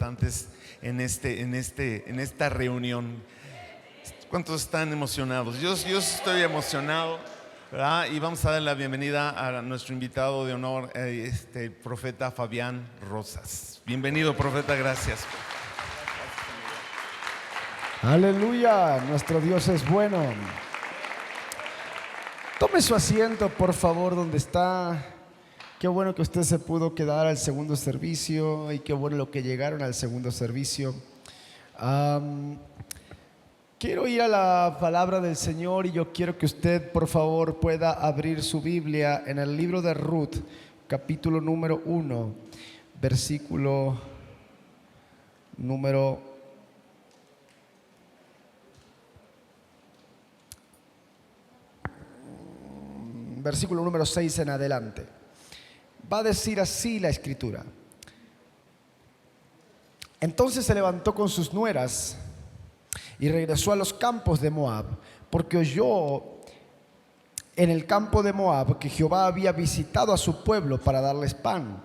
importantes en esta reunión. ¿Cuántos están emocionados? Yo estoy emocionado, ¿verdad? Y vamos a dar la bienvenida a nuestro invitado de honor, el profeta Fabián Rosas. Bienvenido, profeta, gracias. Aleluya, nuestro Dios es bueno. Tome su asiento, por favor, donde está. Qué bueno que usted se pudo quedar al segundo servicio y qué bueno lo que llegaron al segundo servicio. Quiero ir a la palabra del Señor y yo quiero que usted, por favor, pueda abrir su Biblia en el libro de Ruth, capítulo número 1, versículo número 6 en adelante. Va a decir así la escritura: entonces se levantó con sus nueras y regresó a los campos de Moab, porque oyó en el campo de Moab que Jehová había visitado a su pueblo para darles pan.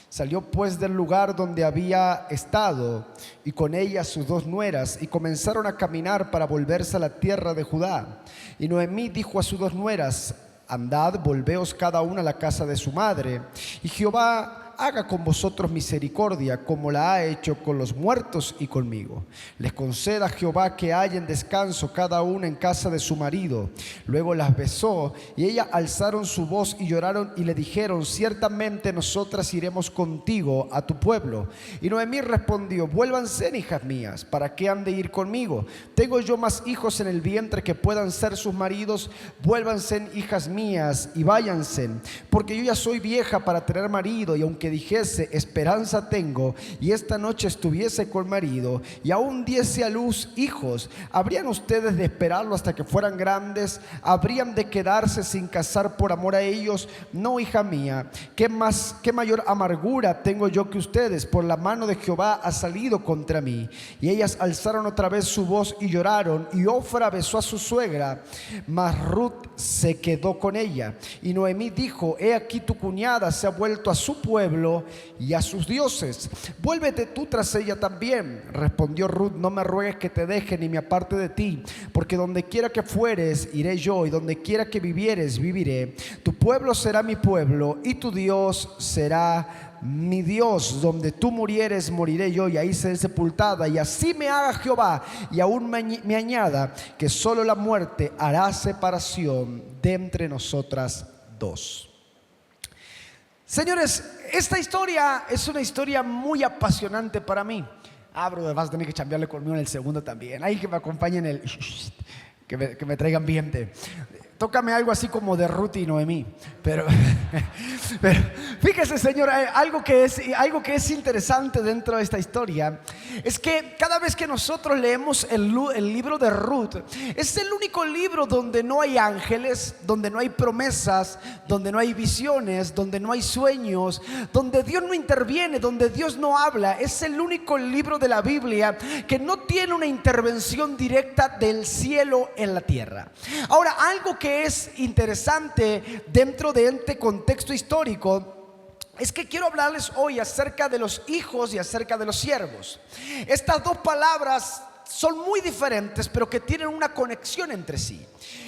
Salió pues del lugar donde había estado y con ella sus dos nueras, y comenzaron a caminar para volverse a la tierra de Judá. Y Noemí dijo a sus dos nueras: andad, volveos cada una a la casa de su madre, y Jehová haga con vosotros misericordia, como la ha hecho con los muertos y conmigo. Les conceda Jehová que hallen descanso cada una en casa de su marido. Luego las besó, y ellas alzaron su voz y lloraron y le dijeron: ciertamente nosotras iremos contigo a tu pueblo. Y Noemí respondió: vuélvanse, hijas mías, ¿para qué han de ir conmigo? ¿Tengo yo más hijos en el vientre que puedan ser sus maridos? Vuélvanse, hijas mías, y váyanse, porque yo ya soy vieja para tener marido, y aunque dijese esperanza tengo, y esta noche estuviese con marido, y aún diese a luz hijos, ¿habrían ustedes de esperarlo hasta que fueran grandes? ¿Habrían de quedarse sin casar por amor a ellos? No, hija mía, qué mayor amargura tengo yo que ustedes, por la mano de Jehová ha salido contra mí. Y ellas alzaron otra vez su voz y lloraron, y Ofra besó a su suegra, mas Ruth se quedó con ella. Y Noemí dijo: he aquí tu cuñada se ha vuelto a su pueblo y a sus dioses, vuélvete tú tras ella también. Respondió Ruth: no me ruegues que te deje ni me aparte de ti, porque donde quiera que fueres iré yo, y donde quiera que vivieres viviré. Tu pueblo será mi pueblo y tu Dios será mi Dios. Donde tú murieres moriré yo, y ahí seré sepultada. Y así me haga Jehová, y aún me añada, que solo la muerte hará separación de entre nosotras dos. Señores, esta historia es una historia muy apasionante para mí. Bro, vas a tener que chambearle conmigo en el segundo también. Ahí que me acompañen que me traigan ambiente. Tócame algo así como de Ruth y Noemí. Pero fíjese, señor, algo que es interesante dentro de esta historia es que cada vez que nosotros leemos el libro de Ruth, es el único libro donde no hay ángeles, donde no hay promesas, donde no hay visiones, donde no hay sueños, donde Dios no interviene, donde Dios no habla. Es el único libro de la Biblia que no tiene una intervención directa del cielo en la tierra. Ahora, algo que es interesante dentro de este contexto histórico es que quiero hablarles hoy acerca de los hijos y acerca de los siervos. Estas dos palabras son muy diferentes, pero que tienen una conexión entre sí.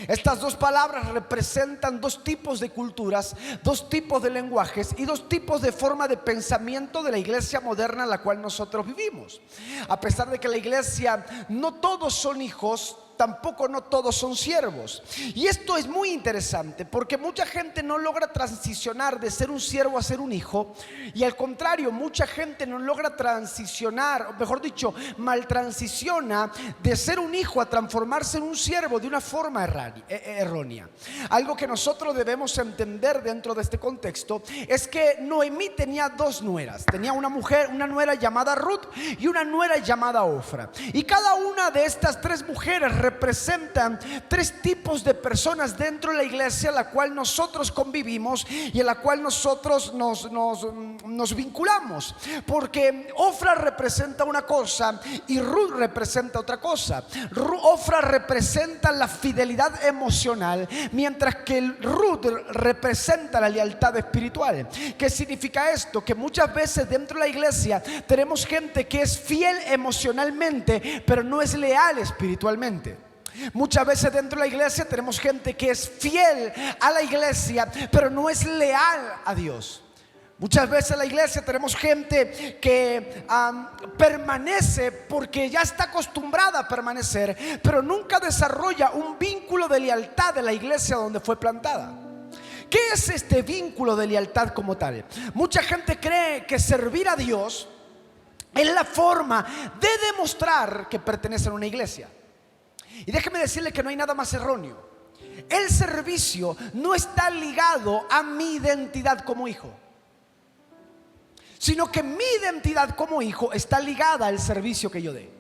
Estas dos palabras representan dos tipos de culturas, dos tipos de lenguajes y dos tipos de forma de pensamiento de la iglesia moderna en la cual nosotros vivimos. A pesar de que la iglesia no todos son hijos, tampoco no todos son siervos. Y esto es muy interesante porque mucha gente no logra transicionar de ser un siervo a ser un hijo, y al contrario, mucha gente no logra transicionar, o mejor dicho, mal transiciona de ser un hijo a transformarse en un siervo de una forma errónea. Algo que nosotros debemos entender dentro de este contexto es que Noemí tenía dos nueras. Tenía una nuera llamada Ruth y una nuera llamada Ofra, y cada una de estas tres mujeres representan tres tipos de personas dentro de la iglesia en la cual nosotros convivimos y en la cual nosotros nos vinculamos. Porque Ofra representa una cosa y Ruth representa otra cosa. Ofra representa la fidelidad emocional, mientras que Ruth representa la lealtad espiritual. ¿Qué significa esto? Que muchas veces dentro de la iglesia tenemos gente que es fiel emocionalmente, pero no es leal espiritualmente. Muchas veces dentro de la iglesia tenemos gente que es fiel a la iglesia, pero no es leal a Dios. Muchas veces en la iglesia tenemos gente que permanece porque ya está acostumbrada a permanecer, pero nunca desarrolla un vínculo de lealtad de la iglesia donde fue plantada. ¿Qué es este vínculo de lealtad como tal? Mucha gente cree que servir a Dios es la forma de demostrar que pertenece a una iglesia. Y déjeme decirle que no hay nada más erróneo. El servicio no está ligado a mi identidad como hijo, sino que mi identidad como hijo está ligada al servicio que yo dé.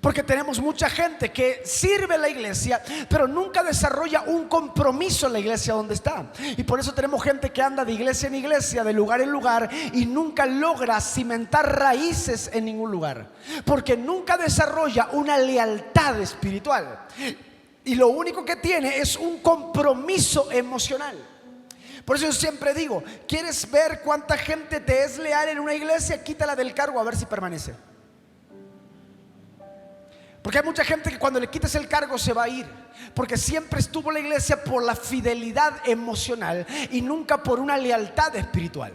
Porque tenemos mucha gente que sirve en la iglesia, pero nunca desarrolla un compromiso en la iglesia donde está. Y por eso tenemos gente que anda de iglesia en iglesia, de lugar en lugar, y nunca logra cimentar raíces en ningún lugar, porque nunca desarrolla una lealtad espiritual. Y lo único que tiene es un compromiso emocional. Por eso yo siempre digo, ¿quieres ver cuánta gente te es leal en una iglesia? Quítala del cargo a ver si permanece. Porque hay mucha gente que cuando le quites el cargo se va a ir, porque siempre estuvo en la iglesia por la fidelidad emocional y nunca por una lealtad espiritual.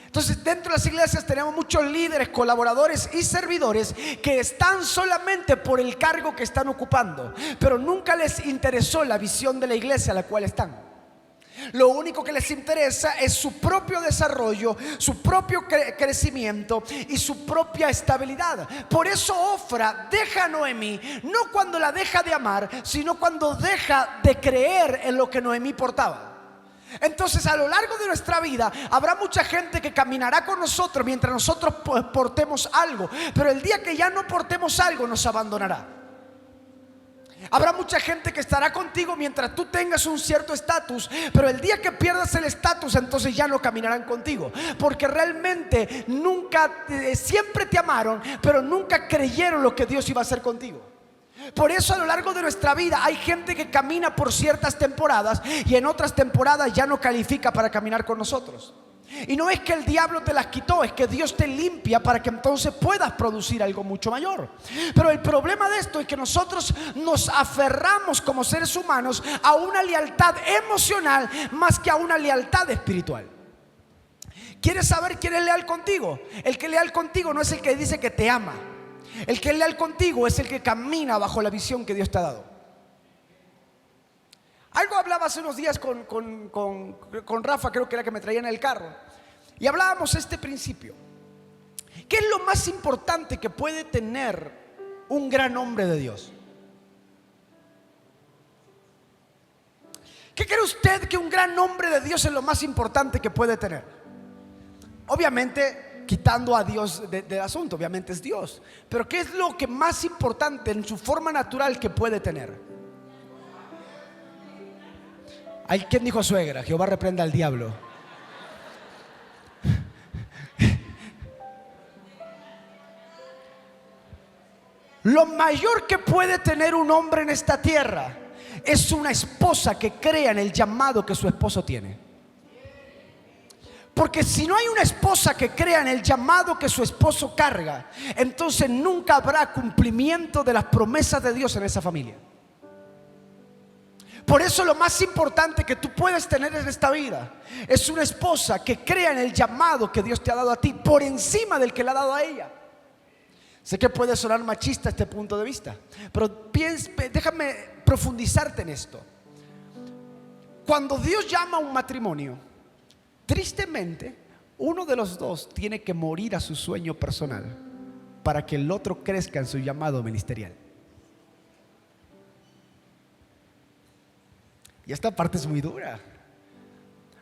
Entonces dentro de las iglesias tenemos muchos líderes, colaboradores y servidores que están solamente por el cargo que están ocupando, pero nunca les interesó la visión de la iglesia a la cual están. Lo único que les interesa es su propio desarrollo, su propio crecimiento y su propia estabilidad. Por eso Ofra deja a Noemí, no cuando la deja de amar, sino cuando deja de creer en lo que Noemí portaba. Entonces a lo largo de nuestra vida habrá mucha gente que caminará con nosotros mientras nosotros portemos algo, pero el día que ya no portemos algo nos abandonará. Habrá mucha gente que estará contigo mientras tú tengas un cierto estatus, pero el día que pierdas el estatus, entonces ya no caminarán contigo, porque realmente siempre te amaron, pero nunca creyeron lo que Dios iba a hacer contigo. Por eso a lo largo de nuestra vida hay gente que camina por ciertas temporadas y en otras temporadas ya no califica para caminar con nosotros. Y no es que el diablo te las quitó, es que Dios te limpia para que entonces puedas producir algo mucho mayor. Pero el problema de esto es que nosotros nos aferramos como seres humanos a una lealtad emocional más que a una lealtad espiritual. ¿Quieres saber quién es leal contigo? El que es leal contigo no es el que dice que te ama. El que es leal contigo es el que camina bajo la visión que Dios te ha dado. Algo hablaba hace unos días con Rafa, creo que era que me traía en el carro, y hablábamos este principio. ¿Qué es lo más importante que puede tener un gran hombre de Dios? ¿Qué cree usted que un gran hombre de Dios es lo más importante que puede tener? Obviamente, quitando a Dios del asunto, obviamente es Dios. Pero ¿qué es lo que más importante en su forma natural que puede tener? ¿Quién dijo suegra? Jehová reprenda al diablo. Lo mayor que puede tener un hombre en esta tierra es una esposa que crea en el llamado que su esposo tiene. Porque si no hay una esposa que crea en el llamado que su esposo carga, entonces nunca habrá cumplimiento de las promesas de Dios en esa familia. Por eso lo más importante que tú puedes tener en esta vida es una esposa que crea en el llamado que Dios te ha dado a ti por encima del que le ha dado a ella. Sé que puede sonar machista este punto de vista, pero déjame profundizarte en esto. Cuando Dios llama a un matrimonio, tristemente uno de los dos tiene que morir a su sueño personal para que el otro crezca en su llamado ministerial. Y esta parte es muy dura,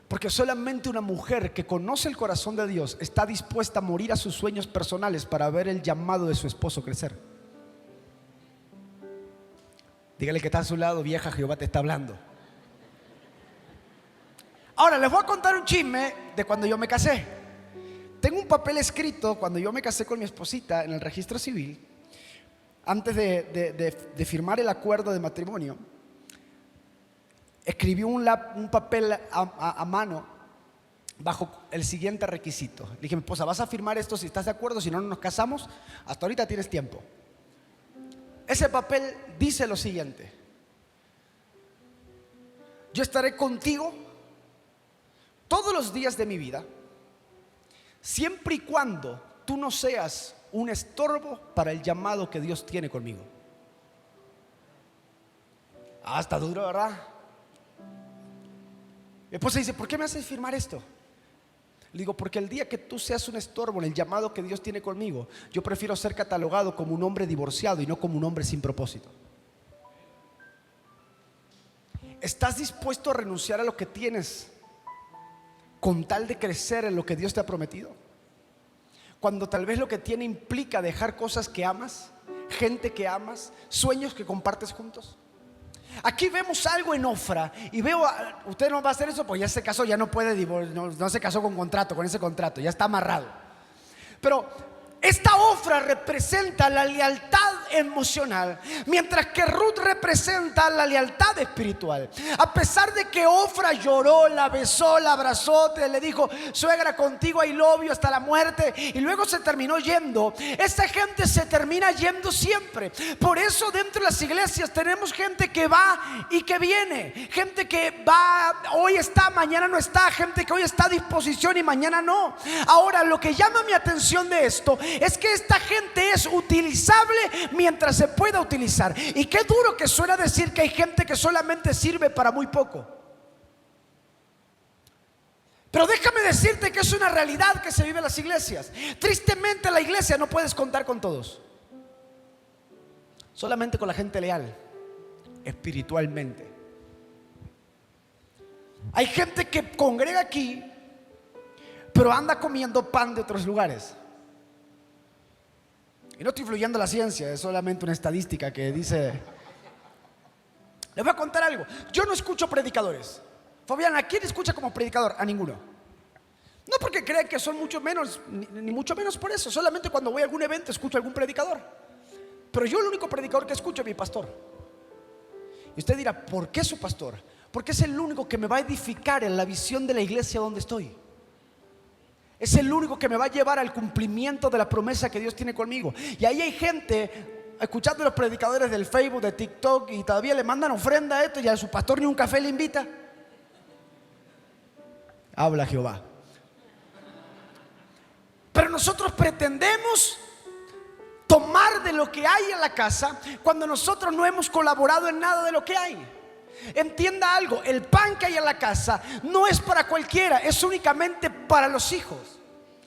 porque solamente una mujer que conoce el corazón de Dios está dispuesta a morir a sus sueños personales para ver el llamado de su esposo crecer. Dígale que está a su lado, vieja, Jehová te está hablando. Ahora les voy a contar un chisme de cuando yo me casé. Tengo un papel escrito cuando yo me casé con mi esposita en el registro civil. Antes de firmar el acuerdo de matrimonio, escribí un papel a mano bajo el siguiente requisito. Le dije a mi esposa, vas a firmar esto si estás de acuerdo, si no, no nos casamos. Hasta ahorita tienes tiempo. Ese papel dice lo siguiente: yo estaré contigo todos los días de mi vida, siempre y cuando tú no seas un estorbo para el llamado que Dios tiene conmigo. Está duro, ¿verdad? Mi esposa dice, ¿por qué me haces firmar esto? Le digo, porque el día que tú seas un estorbo en el llamado que Dios tiene conmigo, yo prefiero ser catalogado como un hombre divorciado y no como un hombre sin propósito. ¿Estás dispuesto a renunciar a lo que tienes con tal de crecer en lo que Dios te ha prometido? Cuando tal vez lo que tiene implica dejar cosas que amas, gente que amas, sueños que compartes juntos. Aquí vemos algo en Ofra y veo, usted no va a hacer eso porque ya se casó, ya no puede no se casó con contrato, con ese contrato, ya está amarrado. Pero esta Ofra representa la lealtad emocional, mientras que Ruth representa la lealtad espiritual. A pesar de que Ofra lloró, la besó, la abrazó, le dijo, suegra, contigo I love you hasta la muerte, y luego se terminó yendo, esta gente se termina yendo siempre. Por eso dentro de las iglesias tenemos gente que va y que viene, gente que va, hoy está, mañana no está, gente que hoy está a disposición y mañana no. Ahora, lo que llama mi atención de esto es que esta gente es utilizable mientras se pueda utilizar. Y qué duro que suena decir que hay gente que solamente sirve para muy poco. Pero déjame decirte que es una realidad que se vive en las iglesias. Tristemente en la iglesia no puedes contar con todos, solamente con la gente leal espiritualmente. Hay gente que congrega aquí, pero anda comiendo pan de otros lugares. Y no estoy influyendo la ciencia, es solamente una estadística que dice. Les voy a contar algo. Yo no escucho predicadores. Fabián, ¿a quién escucha como predicador? A ninguno. No porque creen que son mucho menos, ni mucho menos por eso. Solamente cuando voy a algún evento escucho a algún predicador. Pero yo el único predicador que escucho es mi pastor. Y usted dirá, ¿por qué su pastor? Porque es el único que me va a edificar en la visión de la iglesia donde estoy. Es el único que me va a llevar al cumplimiento de la promesa que Dios tiene conmigo. Y ahí hay gente escuchando a los predicadores del Facebook, de TikTok, y todavía le mandan ofrenda a esto y a su pastor ni un café le invita. Habla Jehová. Pero nosotros pretendemos tomar de lo que hay en la casa cuando nosotros no hemos colaborado en nada de lo que hay. Entienda algo, el pan que hay en la casa no es para cualquiera, es únicamente para los hijos.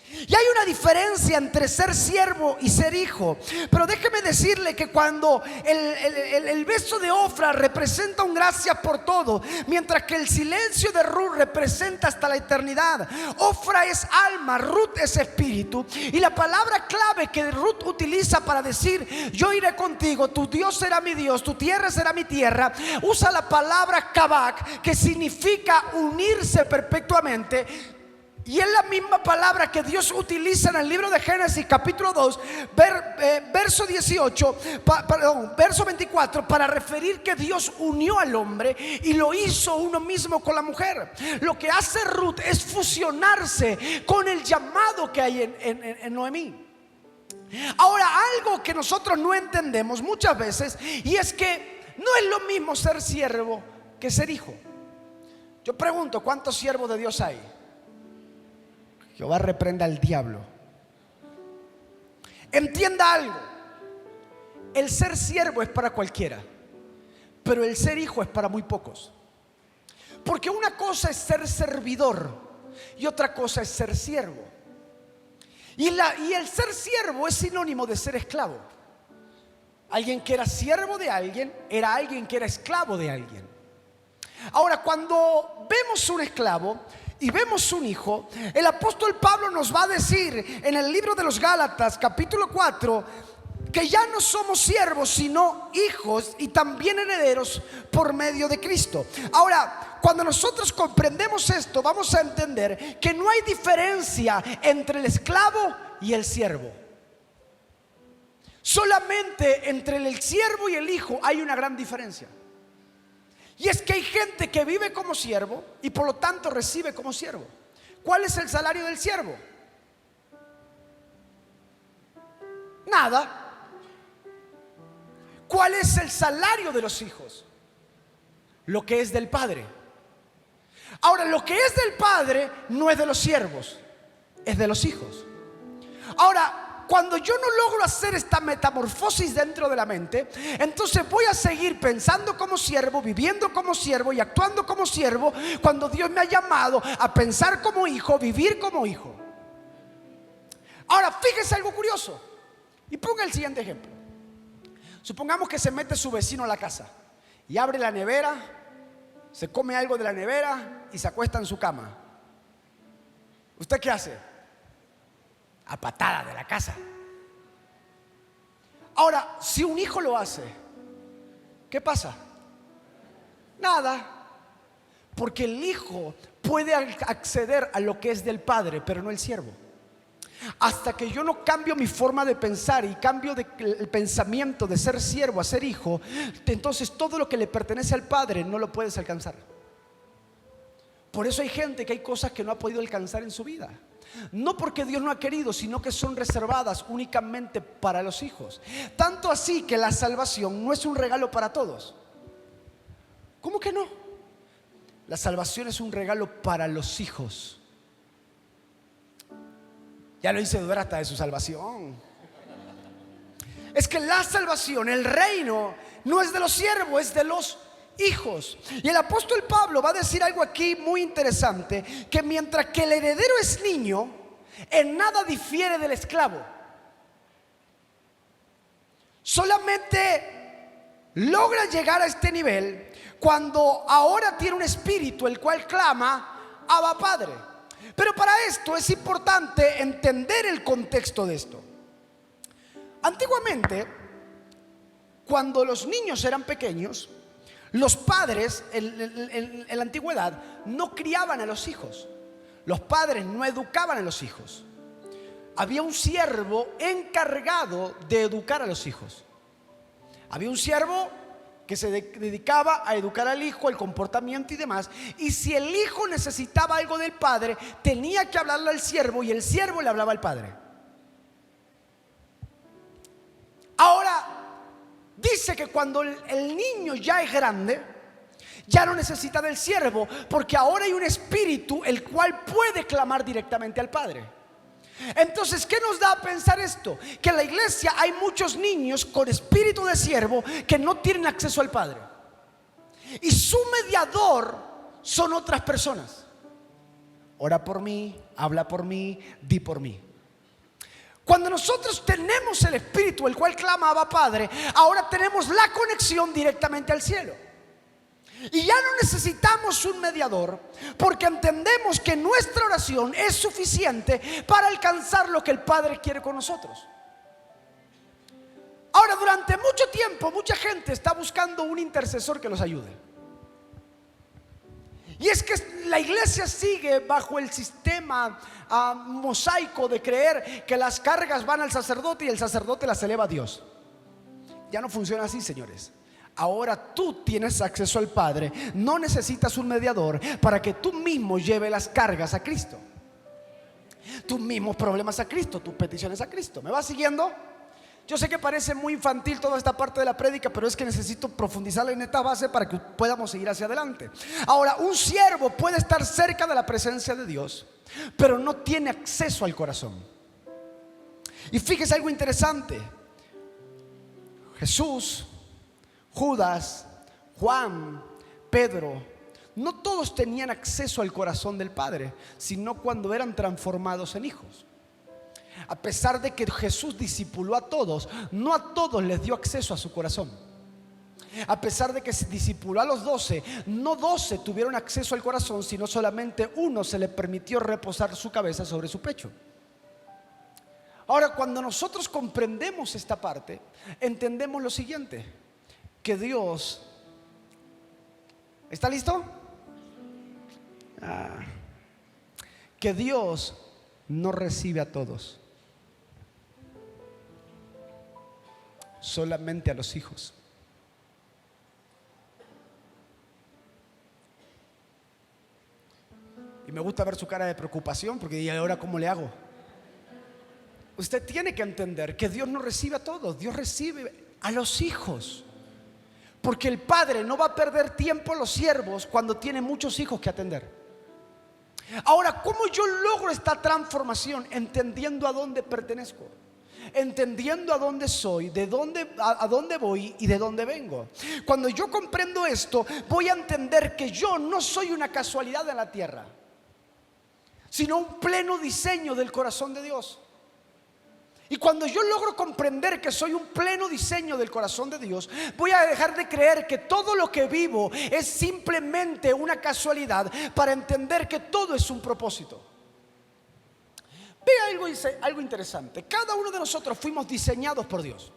Y hay una diferencia entre ser siervo y ser hijo. Pero déjeme decirle que cuando el beso de Ofra representa un gracias por todo, mientras que el silencio de Ruth representa hasta la eternidad. Ofra es alma, Ruth es espíritu. Y la palabra clave que Ruth utiliza para decir yo iré contigo, tu Dios será mi Dios, tu tierra será mi tierra, usa la palabra kabak, que significa unirse perpetuamente. Y es la misma palabra que Dios utiliza en el libro de Génesis capítulo 2 verso 18, verso 24, para referir que Dios unió al hombre y lo hizo uno mismo con la mujer. Lo que hace Ruth es fusionarse con el llamado que hay en Noemí. Ahora, algo que nosotros no entendemos muchas veces, y es que no es lo mismo ser siervo que ser hijo. Yo pregunto, ¿cuántos siervos de Dios hay? Jehová reprenda al diablo. Entienda algo, el ser siervo es para cualquiera, pero el ser hijo es para muy pocos. Porque una cosa es ser servidor y otra cosa es ser siervo. Y el ser siervo es sinónimo de ser esclavo. Alguien que era siervo de alguien era alguien que era esclavo de alguien. Ahora, cuando vemos un esclavo y vemos un hijo, el apóstol Pablo nos va a decir en el libro de los Gálatas capítulo 4 Porque ya no somos siervos, sino hijos y también herederos por medio de Cristo. Ahora, cuando nosotros comprendemos esto, vamos a entender que no hay diferencia entre el esclavo y el siervo. Solamente entre el siervo y el hijo hay una gran diferencia. Y es que hay gente que vive como siervo y por lo tanto recibe como siervo. ¿Cuál es el salario del siervo? Nada. ¿Cuál es el salario de los hijos? Lo que es del padre. Ahora, lo que es del padre no es de los siervos, es de los hijos. Ahora, cuando yo no logro hacer esta metamorfosis dentro de la mente, entonces voy a seguir pensando como siervo, viviendo como siervo y actuando como siervo, cuando Dios me ha llamado a pensar como hijo, vivir como hijo. Ahora, fíjese algo curioso y ponga el siguiente ejemplo. Supongamos que se mete su vecino a la casa y abre la nevera, se come algo de la nevera y se acuesta en su cama. ¿Usted qué hace? A patada de la casa. Ahora, si un hijo lo hace, ¿qué pasa? Nada. Porque el hijo puede acceder a lo que es del padre, pero no el siervo. Hasta que yo no cambio mi forma de pensar y cambio el pensamiento de ser siervo a ser hijo, entonces todo lo que le pertenece al padre no lo puedes alcanzar. Por eso hay gente que hay cosas que no ha podido alcanzar en su vida. No porque Dios no ha querido, sino que son reservadas únicamente para los hijos. Tanto así que la salvación no es un regalo para todos. ¿Cómo que no? La salvación es un regalo para los hijos. Ya lo hice dudar hasta de su salvación. Es que la salvación, el reino, no es de los siervos, es de los hijos. Y el apóstol Pablo va a decir algo aquí muy interesante: que mientras que el heredero es niño, en nada difiere del esclavo. Solamente logra llegar a este nivel cuando ahora tiene un espíritu el cual clama: Abba, Padre. Pero para esto es importante entender el contexto de esto. Antiguamente, cuando los niños eran pequeños, los padres en la antigüedad no criaban a los hijos. Los padres no educaban a los hijos. Había un siervo encargado de educar a los hijos. Había un siervo que se dedicaba a educar al hijo, el comportamiento y demás. Y si el hijo necesitaba algo del padre, tenía que hablarle al siervo y el siervo le hablaba al padre. Ahora, dice que cuando el niño ya es grande, ya no necesita del siervo, porque ahora hay un espíritu el cual puede clamar directamente al padre. Entonces, ¿qué nos da a pensar esto? Que en la iglesia hay muchos niños con espíritu de siervo que no tienen acceso al Padre. Y su mediador son otras personas. Ora por mí, habla por mí, di por mí. Cuando nosotros tenemos el espíritu el cual clama Abba Padre, ahora tenemos la conexión directamente al cielo. Y ya no necesitamos un mediador, porque entendemos que nuestra oración es suficiente para alcanzar lo que el Padre quiere con nosotros. Ahora, durante mucho tiempo, mucha gente está buscando un intercesor que los ayude. Y es que la iglesia sigue bajo el sistema mosaico de creer que las cargas van al sacerdote y el sacerdote las eleva a Dios. Ya no funciona así, señores. Ahora tú tienes acceso al Padre. No necesitas un mediador para que tú mismo lleves las cargas a Cristo, tus mismos problemas a Cristo, tus peticiones a Cristo. ¿Me vas siguiendo? Yo sé que parece muy infantil toda esta parte de la prédica, pero es que necesito profundizar en esta base para que podamos seguir hacia adelante. Ahora, un siervo puede estar cerca de la presencia de Dios, pero no tiene acceso al corazón. Y fíjese algo interesante: Jesús, Judas, Juan, Pedro, no todos tenían acceso al corazón del Padre, sino cuando eran transformados en hijos. A pesar de que Jesús discipuló a todos, no a todos les dio acceso a su corazón. A pesar de que se discipuló a los 12, no 12 tuvieron acceso al corazón, sino solamente uno se le permitió reposar su cabeza sobre su pecho. Ahora, cuando nosotros comprendemos esta parte, entendemos lo siguiente, que Dios, ¿está listo? Que Dios no recibe a todos, solamente a los hijos. Y me gusta ver su cara de preocupación, porque ¿y ahora cómo le hago? Usted tiene que entender que Dios no recibe a todos, Dios recibe a los hijos. Porque el padre no va a perder tiempo en los siervos cuando tiene muchos hijos que atender. Ahora, ¿cómo yo logro esta transformación? Entendiendo a dónde pertenezco, entendiendo a dónde soy, a dónde voy y de dónde vengo. Cuando yo comprendo esto, voy a entender que yo no soy una casualidad en la tierra, sino un pleno diseño del corazón de Dios. Y cuando yo logro comprender que soy un pleno diseño del corazón de Dios, voy a dejar de creer que todo lo que vivo es simplemente una casualidad, para entender que todo es un propósito. Vea algo interesante. Cada uno de nosotros fuimos diseñados por Dios.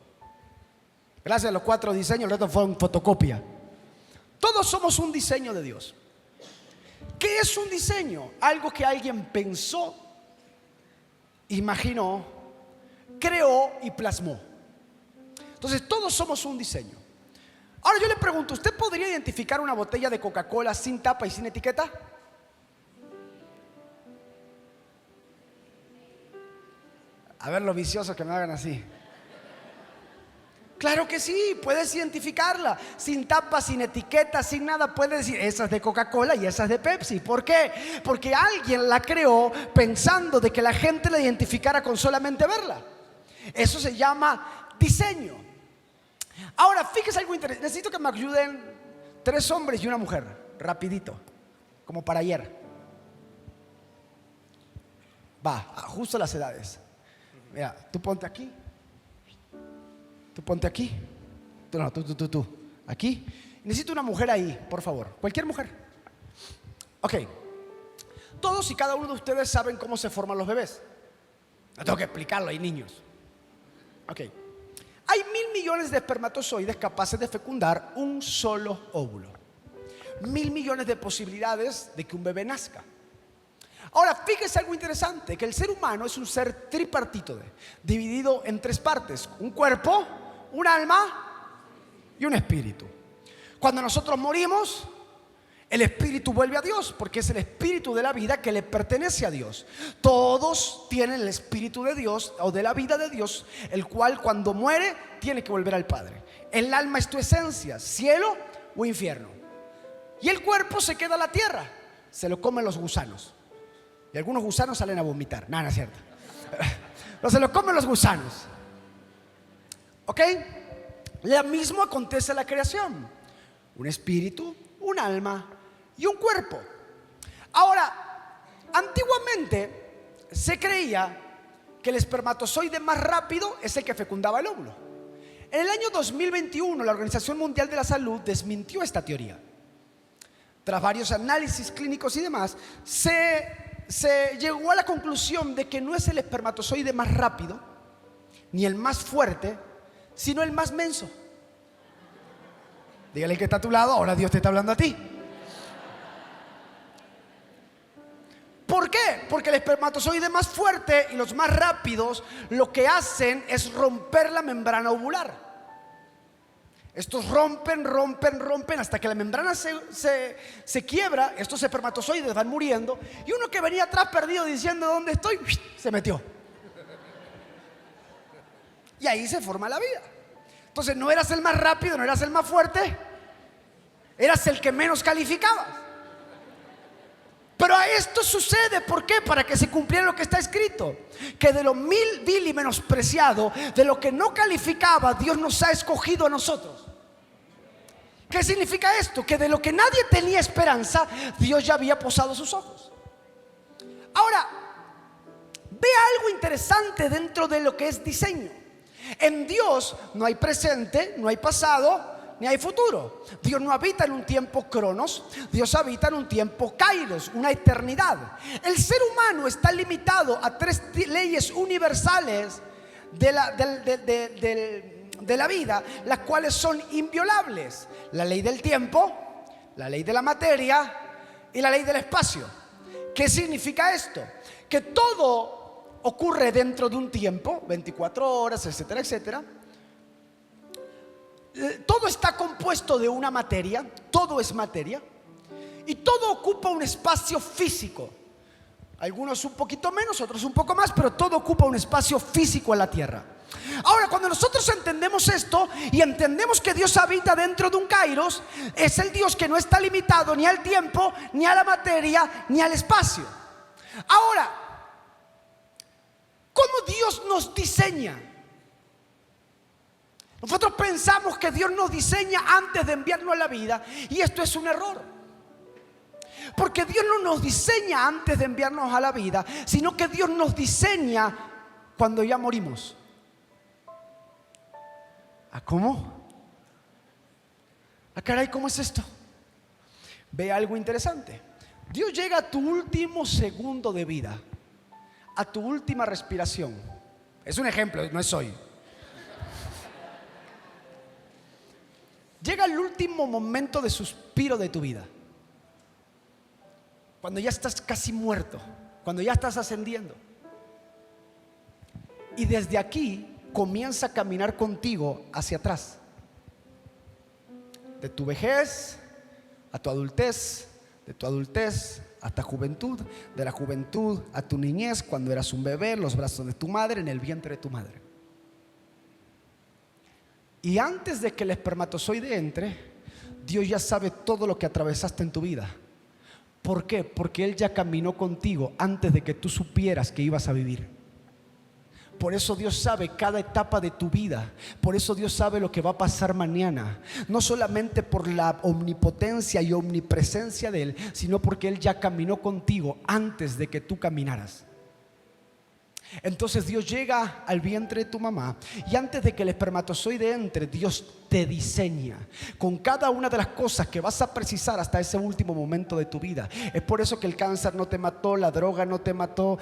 Gracias a los 4 diseños, el resto fue en fotocopia. Todos somos un diseño de Dios. ¿Qué es un diseño? Algo que alguien pensó, imaginó, creó y plasmó. Entonces todos somos un diseño. Ahora yo le pregunto, ¿usted podría identificar una botella de Coca-Cola sin tapa y sin etiqueta? A ver los viciosos que me hagan así. Claro que sí, puedes identificarla sin tapa, sin etiqueta, sin nada. Puedes decir, esa es de Coca-Cola y esa es de Pepsi. ¿Por qué? Porque alguien la creó pensando de que la gente la identificara con solamente verla. Eso se llama diseño. Ahora, fíjese algo interesante. Necesito que me ayuden 3 hombres y una mujer, rapidito, como para ayer. Va, justo las edades. Mira, tú ponte aquí. Tú ponte aquí. Tú. Aquí. Necesito una mujer ahí, por favor. Cualquier mujer. Ok. Todos y cada uno de ustedes saben cómo se forman los bebés. No tengo que explicarlo, hay niños. Ok. Hay 1.000 millones de espermatozoides capaces de fecundar un solo óvulo. 1.000 millones de posibilidades de que un bebé nazca. Ahora, fíjese algo interesante, que el ser humano es un ser tripartito, dividido en 3 partes: un cuerpo, un alma y un espíritu. Cuando nosotros morimos, el espíritu vuelve a Dios, porque es el espíritu de la vida que le pertenece a Dios. Todos tienen el espíritu de Dios o de la vida de Dios, el cual cuando muere tiene que volver al Padre. El alma es tu esencia, cielo o infierno. Y el cuerpo se queda a la tierra, se lo comen los gusanos. Y algunos gusanos salen a vomitar. No, no es cierto. Pero se lo comen los gusanos. ¿Ok? Lo mismo acontece en la creación: un espíritu, un alma y un cuerpo. Ahora, antiguamente se creía que el espermatozoide más rápido es el que fecundaba el óvulo. En el año 2021, la Organización Mundial de la Salud desmintió esta teoría. Tras varios análisis clínicos y demás, se llegó a la conclusión de que no es el espermatozoide más rápido ni el más fuerte, sino el más menso. Dígale que está a tu lado, ahora Dios te está hablando a ti. ¿Por qué? Porque el espermatozoide más fuerte y los más rápidos lo que hacen es romper la membrana ovular. Estos rompen hasta que la membrana se quiebra. Estos espermatozoides van muriendo. Y uno que venía atrás perdido diciendo ¿dónde estoy? Se metió. Y ahí se forma la vida. Entonces no eras el más rápido, no eras el más fuerte, eras el que menos calificabas. Pero a esto sucede, ¿por qué? Para que se cumpliera lo que está escrito, que de lo vil y menospreciado, de lo que no calificaba, Dios nos ha escogido a nosotros. ¿Qué significa esto? Que de lo que nadie tenía esperanza, Dios ya había posado sus ojos. Ahora, vea algo interesante dentro de lo que es diseño. En Dios no hay presente, no hay pasado, ni hay futuro. Dios no habita en un tiempo cronos, Dios habita en un tiempo kairos, una eternidad. El ser humano está limitado a 3 leyes universales de la vida, las cuales son inviolables: la ley del tiempo, la ley de la materia y la ley del espacio. ¿Qué significa esto? Que todo ocurre dentro de un tiempo, 24 horas, etcétera, etcétera. Todo está compuesto de una materia, todo es materia, y todo ocupa un espacio físico. Algunos un poquito menos, otros un poco más, pero todo ocupa un espacio físico en la tierra. Ahora, cuando nosotros entendemos esto y entendemos que Dios habita dentro de un kairos, es el Dios que no está limitado ni al tiempo, ni a la materia, ni al espacio. Ahora, ¿cómo Dios nos diseña? Nosotros pensamos que Dios nos diseña antes de enviarnos a la vida, y esto es un error. Porque Dios no nos diseña antes de enviarnos a la vida, sino que Dios nos diseña cuando ya morimos. ¿Ah, cómo? Ah, caray, ¿cómo es esto? Ve algo interesante. Dios llega a tu último segundo de vida, a tu última respiración. Es un ejemplo, no es hoy. Llega el último momento de suspiro de tu vida, cuando ya estás casi muerto, cuando ya estás ascendiendo. Y desde aquí comienza a caminar contigo hacia atrás, de tu vejez a tu adultez, de tu adultez hasta juventud, de la juventud a tu niñez, cuando eras un bebé en los brazos de tu madre, en el vientre de tu madre. Y antes de que el espermatozoide entre, Dios ya sabe todo lo que atravesaste en tu vida. ¿Por qué? Porque Él ya caminó contigo antes de que tú supieras que ibas a vivir. Por eso Dios sabe cada etapa de tu vida. Por eso Dios sabe lo que va a pasar mañana. No solamente por la omnipotencia y omnipresencia de Él, sino porque Él ya caminó contigo antes de que tú caminaras. Entonces Dios llega al vientre de tu mamá, y antes de que el espermatozoide entre, Dios te diseña con cada una de las cosas que vas a precisar hasta ese último momento de tu vida. Es por eso que el cáncer no te mató, la droga no te mató,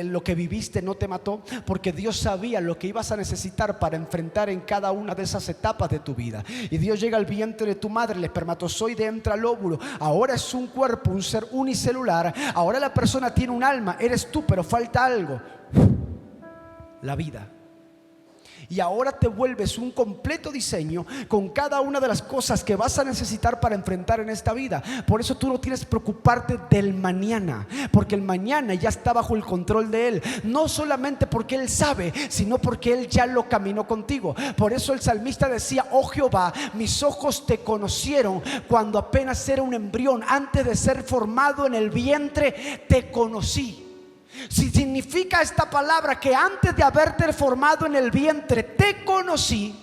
lo que viviste no te mató, porque Dios sabía lo que ibas a necesitar para enfrentar en cada una de esas etapas de tu vida. Y Dios llega al vientre de tu madre, el espermatozoide entra al óvulo, ahora es un cuerpo, un ser unicelular, ahora la persona tiene un alma, eres tú, pero falta algo: la vida. Y ahora te vuelves un completo diseño con cada una de las cosas que vas a necesitar para enfrentar en esta vida. Por eso tú no tienes que preocuparte del mañana, porque el mañana ya está bajo el control de Él. No solamente porque Él sabe, sino porque Él ya lo caminó contigo. Por eso el salmista decía: oh Jehová, mis ojos te conocieron cuando apenas era un embrión, antes de ser formado en el vientre te conocí. Si significa esta palabra que antes de haberte formado en el vientre te conocí,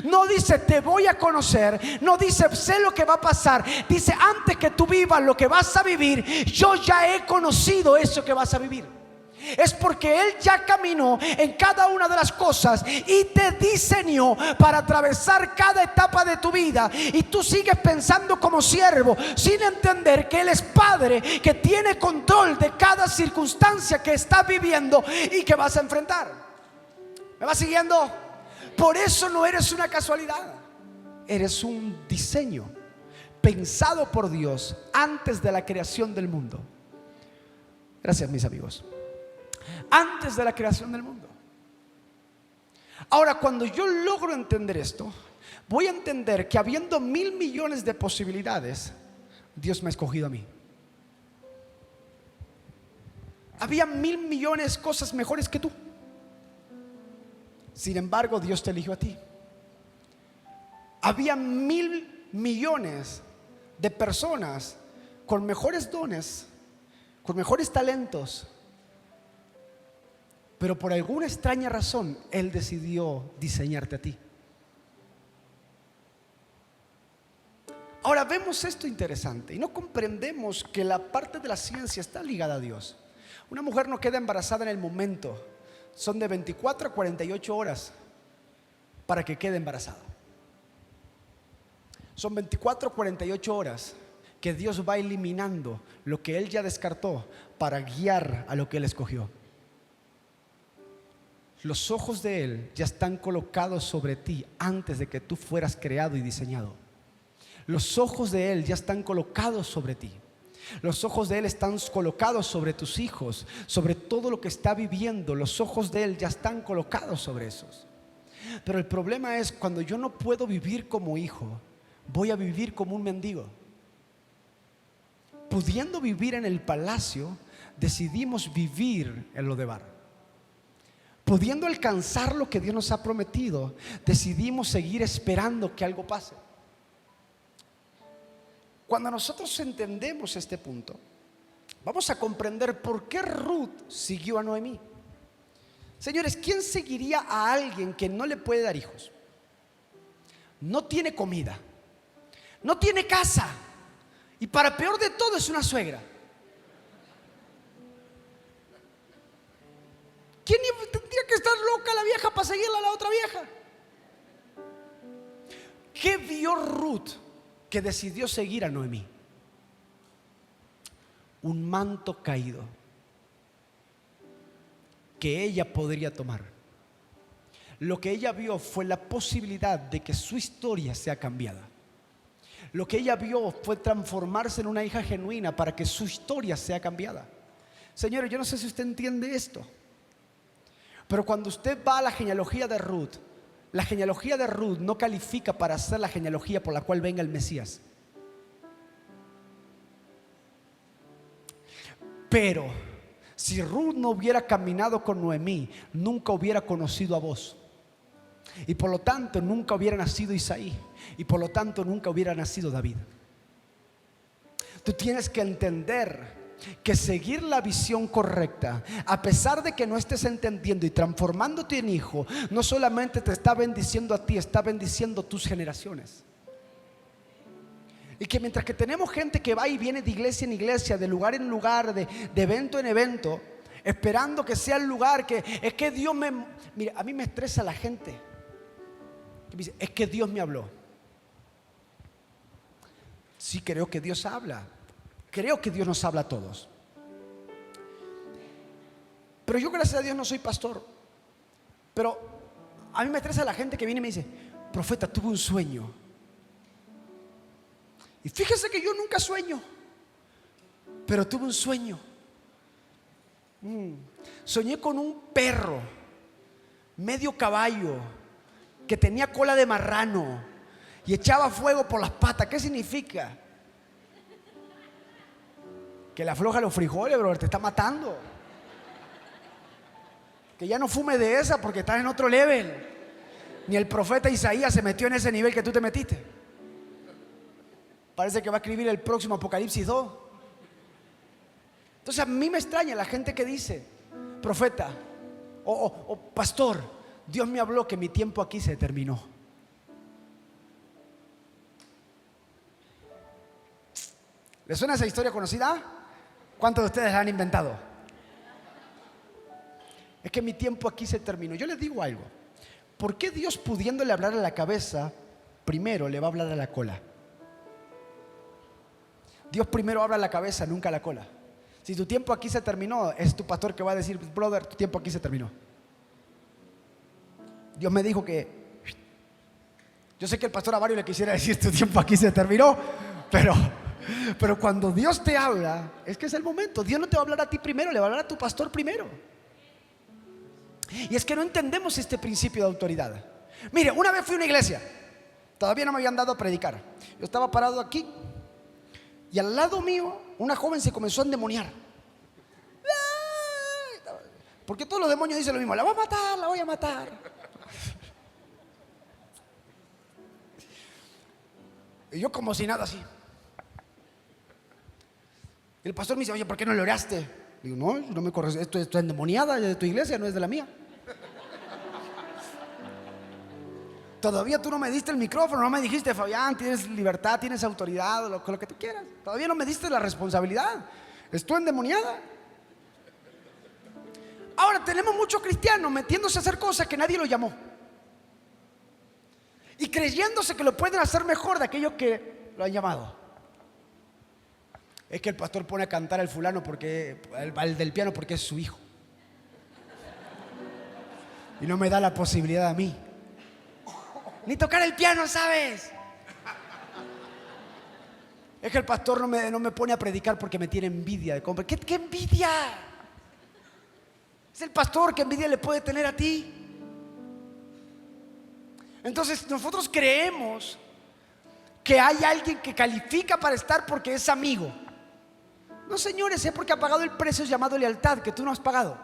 no dice te voy a conocer, no dice sé lo que va a pasar, dice antes que tú vivas lo que vas a vivir, yo ya he conocido eso que vas a vivir. Es porque Él ya caminó en cada una de las cosas y te diseñó para atravesar cada etapa de tu vida. Y tú sigues pensando como siervo, sin entender que Él es Padre, que tiene control de cada circunstancia que estás viviendo y que vas a enfrentar. ¿Me vas siguiendo? Por eso no eres una casualidad, eres un diseño pensado por Dios antes de la creación del mundo. Gracias, mis amigos. Antes de la creación del mundo. Ahora, cuando yo logro entender esto, voy a entender que habiendo 1,000 millones de posibilidades, Dios me ha escogido a mí. Había 1,000 millones de cosas mejores que tú. Sin embargo, Dios te eligió a ti. Había 1,000 millones de personas con mejores dones, con mejores talentos, pero por alguna extraña razón Él decidió diseñarte a ti. Ahora vemos esto interesante y no comprendemos que la parte de la ciencia está ligada a Dios. Una mujer no queda embarazada en el momento, son de 24 a 48 horas para que quede embarazada. Son 24, 48 horas que Dios va eliminando lo que Él ya descartó para guiar a lo que Él escogió. Los ojos de Él ya están colocados sobre ti antes de que tú fueras creado y diseñado. Los ojos de Él ya están colocados sobre ti. Los ojos de Él están colocados sobre tus hijos, sobre todo lo que está viviendo. Los ojos de Él ya están colocados sobre esos. Pero el problema es cuando yo no puedo vivir como hijo, voy a vivir como un mendigo. Pudiendo vivir en el palacio, decidimos vivir en Lodebar. Pudiendo alcanzar lo que Dios nos ha prometido, decidimos seguir esperando que algo pase. Cuando nosotros entendemos este punto, vamos a comprender por qué Ruth siguió a Noemí. Señores, ¿quién seguiría a alguien que no le puede dar hijos? No tiene comida, no tiene casa, y para peor de todo es una suegra. ¿Quién tendría que estar loca la vieja para seguirla a la otra vieja? ¿Qué vio Ruth que decidió seguir a Noemí? Un manto caído que ella podría tomar. Lo que ella vio fue la posibilidad de que su historia sea cambiada. Lo que ella vio fue transformarse en una hija genuina para que su historia sea cambiada. Señores, yo no sé si usted entiende esto, pero cuando usted va a la genealogía de Ruth, la genealogía de Ruth no califica para ser la genealogía por la cual venga el Mesías. Pero si Ruth no hubiera caminado con Noemí, nunca hubiera conocido a Boz, y por lo tanto nunca hubiera nacido Isaí, y por lo tanto nunca hubiera nacido David. Tú tienes que entender que seguir la visión correcta, a pesar de que no estés entendiendo y transformándote en hijo, no solamente te está bendiciendo a ti, está bendiciendo tus generaciones. Y que mientras que tenemos gente que va y viene de iglesia en iglesia, de lugar en lugar, de evento en evento, esperando que sea el lugar que es que Dios me... Mira, a mí me estresa la gente que me dice, es que Dios me habló. Sí, creo que Dios habla. Creo que Dios nos habla a todos. Pero yo, gracias a Dios, no soy pastor. Pero a mí me estresa la gente que viene y me dice, profeta, tuve un sueño. Y fíjese que yo nunca sueño, pero tuve un sueño. Soñé con un perro, medio caballo, que tenía cola de marrano y echaba fuego por las patas. ¿Qué significa? Que le afloja los frijoles, bro, te está matando. Que ya no fume de esa porque estás en otro level. Ni el profeta Isaías se metió en ese nivel que tú te metiste. Parece que va a escribir el próximo Apocalipsis 2. Entonces a mí me extraña la gente que dice, profeta o pastor, Dios me habló que mi tiempo aquí se terminó. ¿Les suena esa historia conocida? ¿Cuántos de ustedes la han inventado? Es que mi tiempo aquí se terminó. Yo les digo algo. ¿Por qué Dios, pudiéndole hablar a la cabeza, primero le va a hablar a la cola? Dios primero habla a la cabeza, nunca a la cola. Si tu tiempo aquí se terminó, es tu pastor que va a decir, brother, tu tiempo aquí se terminó. Dios me dijo que... Yo sé que el pastor Avario le quisiera decir, tu tiempo aquí se terminó, pero cuando Dios te habla, es que es el momento. Dios no te va a hablar a ti primero, le va a hablar a tu pastor primero. Y es que no entendemos este principio de autoridad. Mire, una vez fui a una iglesia, todavía no me habían dado a predicar. Yo estaba parado aquí y al lado mío una joven se comenzó a endemoniar. Porque todos los demonios dicen lo mismo, la voy a matar, la voy a matar. Y yo como si nada, así. Y el pastor me dice, oye, ¿por qué no le oraste? Digo, no me corres, esto es endemoniada, es de tu iglesia, no es de la mía. Todavía tú no me diste el micrófono, no me dijiste, Fabián, tienes libertad, tienes autoridad, lo que tú quieras. Todavía no me diste la responsabilidad. Estoy endemoniada. Ahora tenemos muchos cristianos metiéndose a hacer cosas que nadie los llamó. y creyéndose que lo pueden hacer mejor de aquellos que lo han llamado. Es que el pastor pone a cantar al fulano porque al del piano porque es su hijo y no me da la posibilidad a mí ni tocar el piano, ¿sabes? Es que el pastor no me pone a predicar porque me tiene envidia de compra. ¿Qué envidia? Es el pastor, ¿qué envidia le puede tener a ti? Entonces nosotros creemos que hay alguien que califica para estar porque es amigo. No, señores, es porque ha pagado el precio llamado lealtad que tú no has pagado.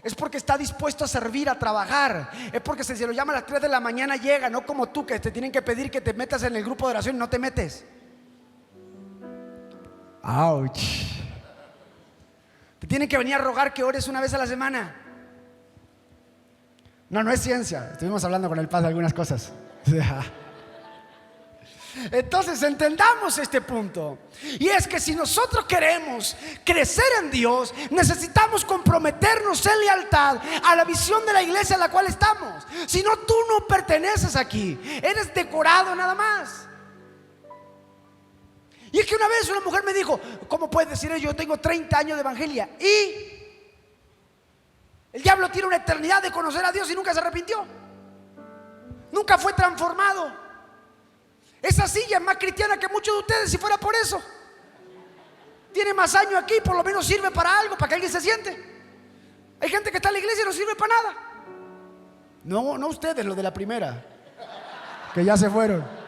Es porque está dispuesto a servir, a trabajar. Es porque si se lo llama a las 3 de la mañana llega, no como tú que te tienen que pedir que te metas en el grupo de oración y no te metes. ¡Auch! Te tienen que venir a rogar que ores una vez a la semana. No es ciencia. Estuvimos hablando con el padre de algunas cosas. Entonces entendamos este punto. Y es que si nosotros queremos crecer en Dios, necesitamos comprometernos en lealtad a la visión de la iglesia en la cual estamos. Si no, tú no perteneces aquí. Eres decorado nada más. Y es que una vez una mujer me dijo: ¿cómo puedes decir eso? Yo tengo 30 años de evangelia y el diablo tiene una eternidad de conocer a Dios y nunca se arrepintió. Nunca fue transformado. Esa silla es más cristiana que muchos de ustedes si fuera por eso. Tiene más años aquí, por lo menos sirve para algo, para que alguien se siente. Hay gente que está en la iglesia y no sirve para nada. No ustedes, los de la primera, que ya se fueron.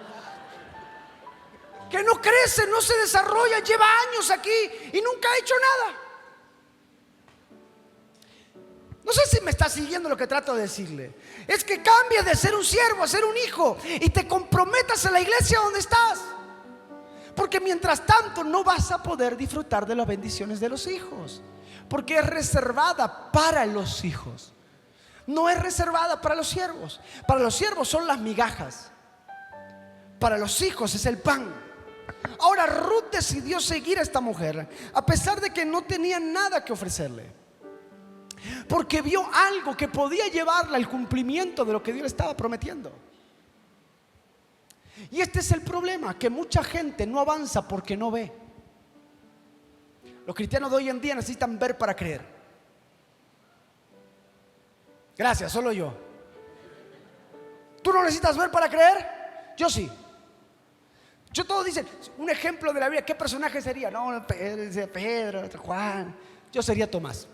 Que no crece, no se desarrolla, lleva años aquí y nunca ha hecho nada. No sé si me está siguiendo lo que trato de decirle. Es que cambies de ser un siervo a ser un hijo y te comprometas en la iglesia donde estás. Porque mientras tanto no vas a poder disfrutar de las bendiciones de los hijos, porque es reservada para los hijos, no es reservada para los siervos. Para los siervos son las migajas, para los hijos es el pan. Ahora Ruth decidió seguir a esta mujer a pesar de que no tenía nada que ofrecerle, porque vio algo que podía llevarla al cumplimiento de lo que Dios le estaba prometiendo. Y este es el problema, que mucha gente no avanza porque no ve. Los cristianos de hoy en día necesitan ver para creer. Gracias, solo yo. ¿Tú no necesitas ver para creer? Yo sí. Yo, todos dicen, un ejemplo de la Biblia, ¿qué personaje sería? No, Pedro, Juan. Yo sería Tomás.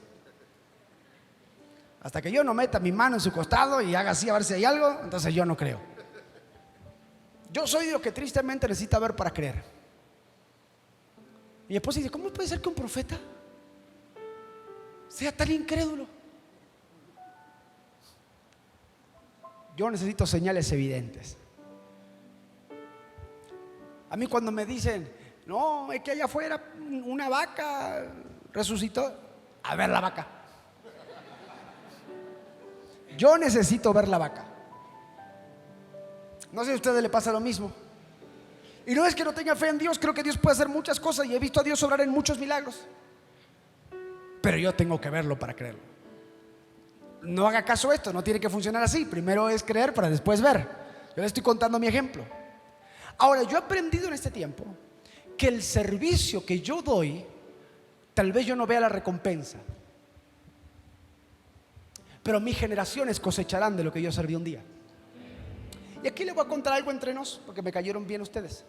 Hasta que yo no meta mi mano en su costado y haga así a ver si hay algo, entonces yo no creo. Yo soy de los que tristemente necesita ver para creer. Y después dice: ¿cómo puede ser que un profeta sea tan incrédulo? Yo necesito señales evidentes. A mí cuando me dicen: no, es que allá afuera una vaca resucitó. A ver la vaca. Yo necesito ver la vaca. No sé si a ustedes le pasa lo mismo. Y no es que no tenga fe en Dios, creo que Dios puede hacer muchas cosas y he visto a Dios obrar en muchos milagros, pero yo tengo que verlo para creerlo. No haga caso a esto, no tiene que funcionar así. Primero es creer para después ver. Yo le estoy contando mi ejemplo. Ahora, yo he aprendido en este tiempo que el servicio que yo doy, tal vez yo no vea la recompensa, pero mis generaciones cosecharán de lo que yo serví un día. Y aquí les voy a contar algo entre nos, porque me cayeron bien ustedes.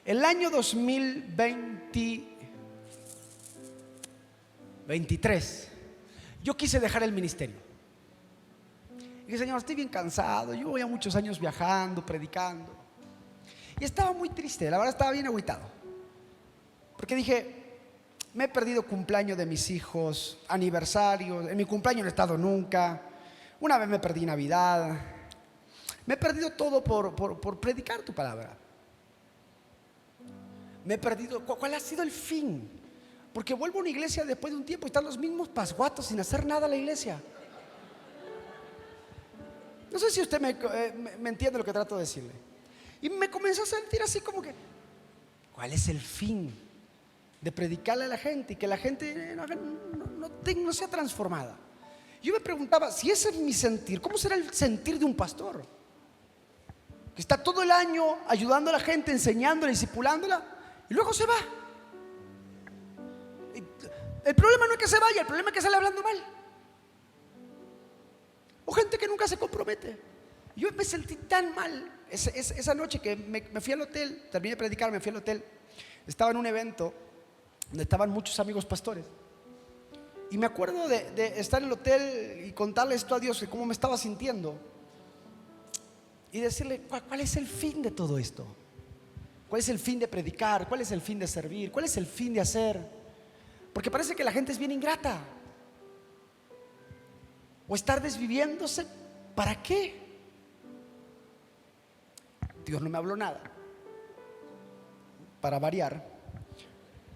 El año 2023 yo quise dejar el ministerio. Y dije: Señor, estoy bien cansado. Yo voy a muchos años viajando, predicando. Y estaba muy triste, la verdad estaba bien agüitado. Porque dije: me he perdido cumpleaños de mis hijos, aniversarios. En mi cumpleaños no he estado nunca. Una vez me perdí Navidad. Me he perdido todo por predicar tu palabra. Me he perdido. ¿Cuál ha sido el fin? Porque vuelvo a una iglesia después de un tiempo y están los mismos pasguatos sin hacer nada en la iglesia. No sé si usted me entiende lo que trato de decirle. Y me comencé a sentir así como que: ¿cuál es el fin de predicarle a la gente y que la gente no sea transformada? Yo me preguntaba, si ese es mi sentir, ¿cómo será el sentir de un pastor? Que está todo el año ayudando a la gente, enseñándola, discipulándola, y luego se va. El problema no es que se vaya, el problema es que sale hablando mal. O gente que nunca se compromete. Yo me sentí tan mal esa noche que me fui al hotel, terminé de predicar, me fui al hotel. Estaba en un evento donde estaban muchos amigos pastores. Y me acuerdo de estar en el hotel y contarle esto a Dios, de cómo me estaba sintiendo. Y decirle, ¿cuál es el fin de todo esto? ¿Cuál es el fin de predicar? ¿Cuál es el fin de servir? ¿Cuál es el fin de hacer? Porque parece que la gente es bien ingrata. O estar desviviéndose, ¿para qué? Dios no me habló nada, para variar.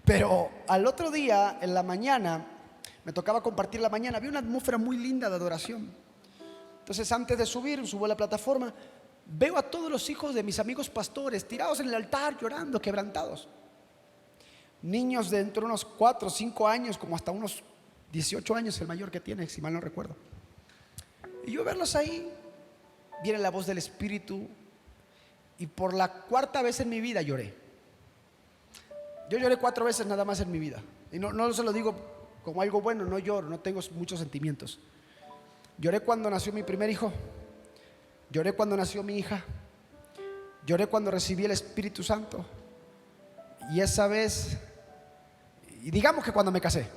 Pero al otro día, en la mañana, me tocaba compartir la mañana. Había una atmósfera muy linda de adoración. Entonces, antes de subo a la plataforma, veo a todos los hijos de mis amigos pastores tirados en el altar, llorando, quebrantados. Niños de entre unos 4 o 5 años, como hasta unos 18 años, el mayor que tiene, si mal no recuerdo. Y yo verlos ahí, viene la voz del Espíritu, y por la 4ª vez en mi vida lloré. Yo lloré 4 veces nada más en mi vida. Y no se lo digo como algo bueno, no lloro, no tengo muchos sentimientos. Lloré cuando nació mi primer hijo. Lloré cuando nació mi hija. Lloré cuando recibí el Espíritu Santo. Y esa vez, y digamos que cuando me casé.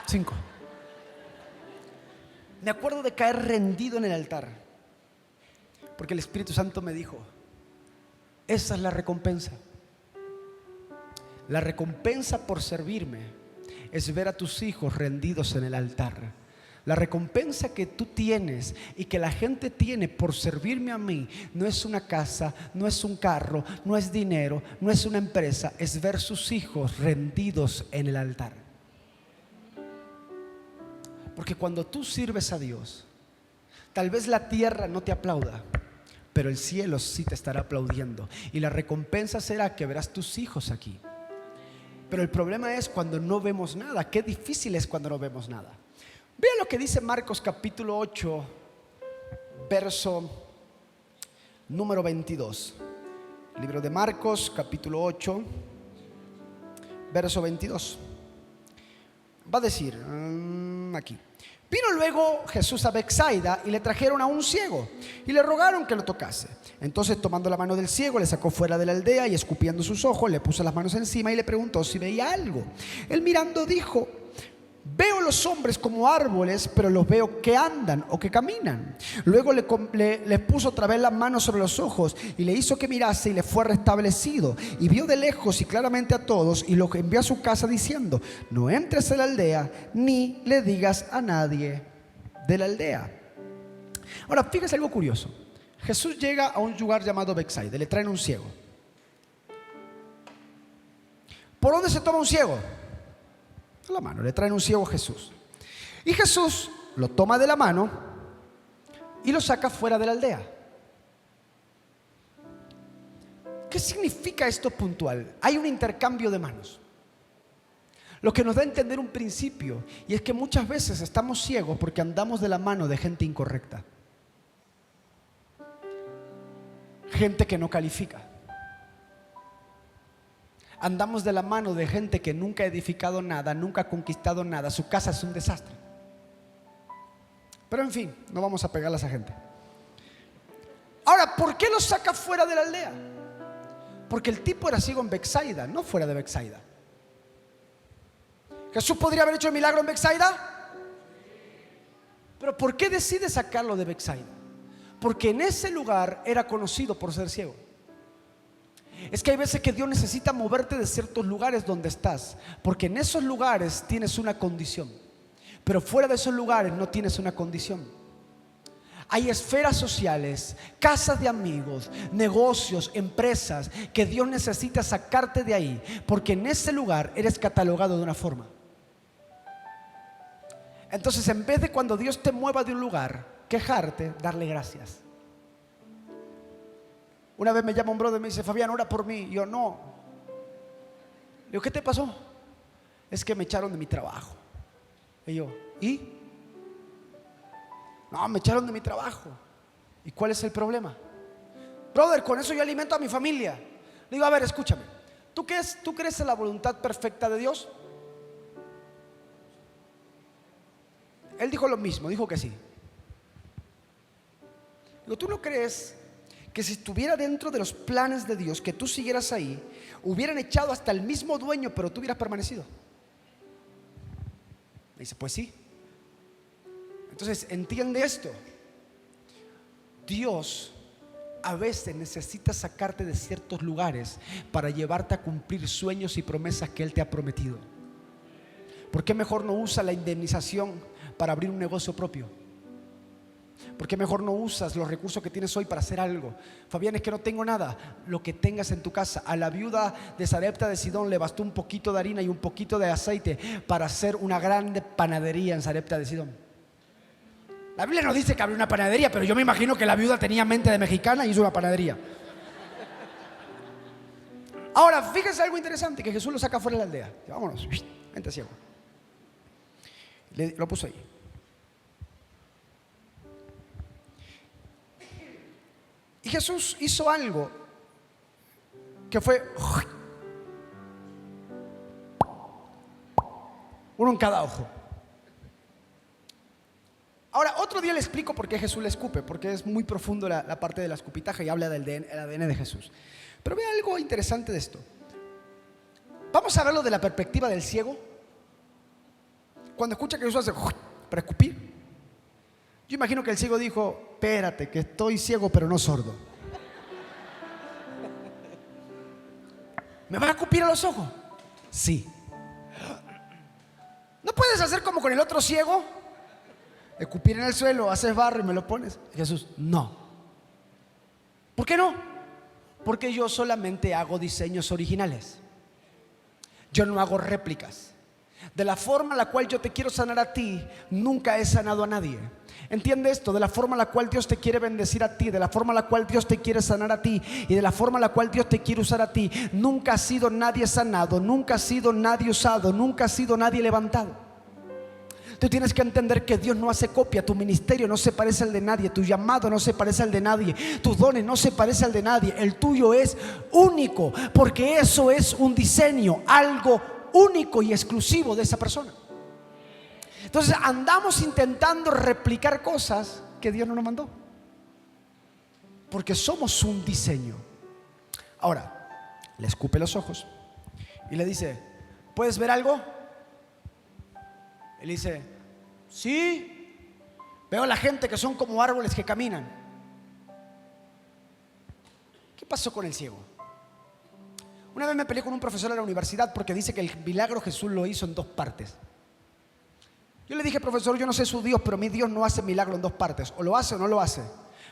5. Me acuerdo de caer rendido en el altar, porque el Espíritu Santo me dijo, esa es la recompensa. La recompensa por servirme es ver a tus hijos rendidos en el altar. La recompensa que tú tienes y que la gente tiene por servirme a mí no es una casa, no es un carro, no es dinero, no es una empresa, es ver sus hijos rendidos en el altar. Porque cuando tú sirves a Dios, tal vez la tierra no te aplauda, pero el cielo sí te estará aplaudiendo. Y la recompensa será que verás tus hijos aquí. Pero el problema es cuando no vemos nada. Qué difícil es cuando no vemos nada. Vean lo que dice Marcos capítulo 8, verso número 22. Libro de Marcos capítulo 8, verso 22. Va a decir aquí: vino luego Jesús a Betsaida y le trajeron a un ciego y le rogaron que lo tocase. Entonces, tomando la mano del ciego, le sacó fuera de la aldea y escupiendo sus ojos, le puso las manos encima y le preguntó si veía algo. Él mirando dijo: veo los hombres como árboles, pero los veo que andan o que caminan. Luego le puso otra vez las manos sobre los ojos y le hizo que mirase y le fue restablecido. Y vio de lejos y claramente a todos y los envió a su casa diciendo: no entres en la aldea ni le digas a nadie de la aldea. Ahora, fíjese algo curioso. Jesús llega a un lugar llamado Betsaida, le traen un ciego. ¿Por dónde se toma un ciego? A la mano, le traen un ciego a Jesús. Y Jesús lo toma de la mano y lo saca fuera de la aldea. ¿Qué significa esto puntual? Hay un intercambio de manos. Lo que nos da a entender un principio, y es que muchas veces estamos ciegos porque andamos de la mano de gente incorrecta. Gente que no califica. Andamos de la mano de gente que nunca ha edificado nada, nunca ha conquistado nada, su casa es un desastre. Pero en fin, no vamos a pegarle a esa gente. Ahora, ¿por qué lo saca fuera de la aldea? Porque el tipo era ciego en Betsaida, no fuera de Betsaida. ¿Jesús podría haber hecho el milagro en Betsaida? Pero ¿por qué decide sacarlo de Betsaida? Porque en ese lugar era conocido por ser ciego. Es que hay veces que Dios necesita moverte de ciertos lugares donde estás, porque en esos lugares tienes una condición, pero fuera de esos lugares no tienes una condición. Hay esferas sociales, casas de amigos, negocios, empresas que Dios necesita sacarte de ahí, porque en ese lugar eres catalogado de una forma. Entonces, en vez de cuando Dios te mueva de un lugar, quejarte, darle gracias. Una vez me llama un brother y me dice: Fabián, ora por mí. Y yo: no. Le digo: ¿qué te pasó? Es que me echaron de mi trabajo. Y yo, ¿y? No, me echaron de mi trabajo. ¿Y cuál es el problema? Brother, con eso yo alimento a mi familia. Le digo, a ver, escúchame. ¿Tú crees en la voluntad perfecta de Dios? Él dijo lo mismo, dijo que sí. Digo, ¿tú no crees que si estuviera dentro de los planes de Dios, que tú siguieras ahí, hubieran echado hasta el mismo dueño, pero tú hubieras permanecido? Me dice, pues sí. Entonces, entiende esto. Dios a veces necesita sacarte de ciertos lugares para llevarte a cumplir sueños y promesas que Él te ha prometido. ¿Por qué mejor no usa la indemnización para abrir un negocio propio? ¿Por qué mejor no usas los recursos que tienes hoy para hacer algo? Fabián, es que no tengo nada. Lo que tengas en tu casa. A la viuda de Sarepta de Sidón le bastó un poquito de harina y un poquito de aceite para hacer una grande panadería en Sarepta de Sidón. La Biblia nos dice que abrió una panadería, pero yo me imagino que la viuda tenía mente de mexicana y hizo una panadería. Ahora, fíjense algo interesante, que Jesús lo saca fuera de la aldea. Vámonos, vente ciego. Lo puso ahí. Y Jesús hizo algo que fue uno en cada ojo. Ahora, otro día le explico por qué Jesús le escupe, porque es muy profundo la parte de la escupitaja y habla del ADN de Jesús. Pero ve algo interesante de esto. Vamos a verlo de la perspectiva del ciego. Cuando escucha que Jesús hace para escupir, yo imagino que el ciego dijo, espérate, que estoy ciego pero no sordo. ¿Me vas a escupir a los ojos? Sí. ¿No puedes hacer como con el otro ciego? Escupir en el suelo, haces barro y me lo pones. Jesús, no. ¿Por qué no? Porque yo solamente hago diseños originales. Yo no hago réplicas. De la forma en la cual yo te quiero sanar a ti, nunca he sanado a nadie. Entiende esto, de la forma en la cual Dios te quiere bendecir a ti, de la forma en la cual Dios te quiere sanar a ti y de la forma en la cual Dios te quiere usar a ti, nunca ha sido nadie sanado, nunca ha sido nadie usado, nunca ha sido nadie levantado. Tú tienes que entender que Dios no hace copia. Tu ministerio no se parece al de nadie. Tu llamado no se parece al de nadie. Tus dones no se parecen al de nadie. El tuyo es único, porque eso es un diseño, algo único y exclusivo de esa persona. Entonces andamos intentando replicar cosas que Dios no nos mandó, porque somos un diseño. Ahora, le escupe los ojos y le dice, ¿puedes ver algo? Él dice, sí, veo a la gente que son como árboles que caminan. ¿Qué pasó con el ciego? Una vez me peleé con un profesor de la universidad porque dice que el milagro Jesús lo hizo en dos partes. Yo le dije, profesor, yo no sé su Dios, pero mi Dios no hace milagro en dos partes. O lo hace o no lo hace.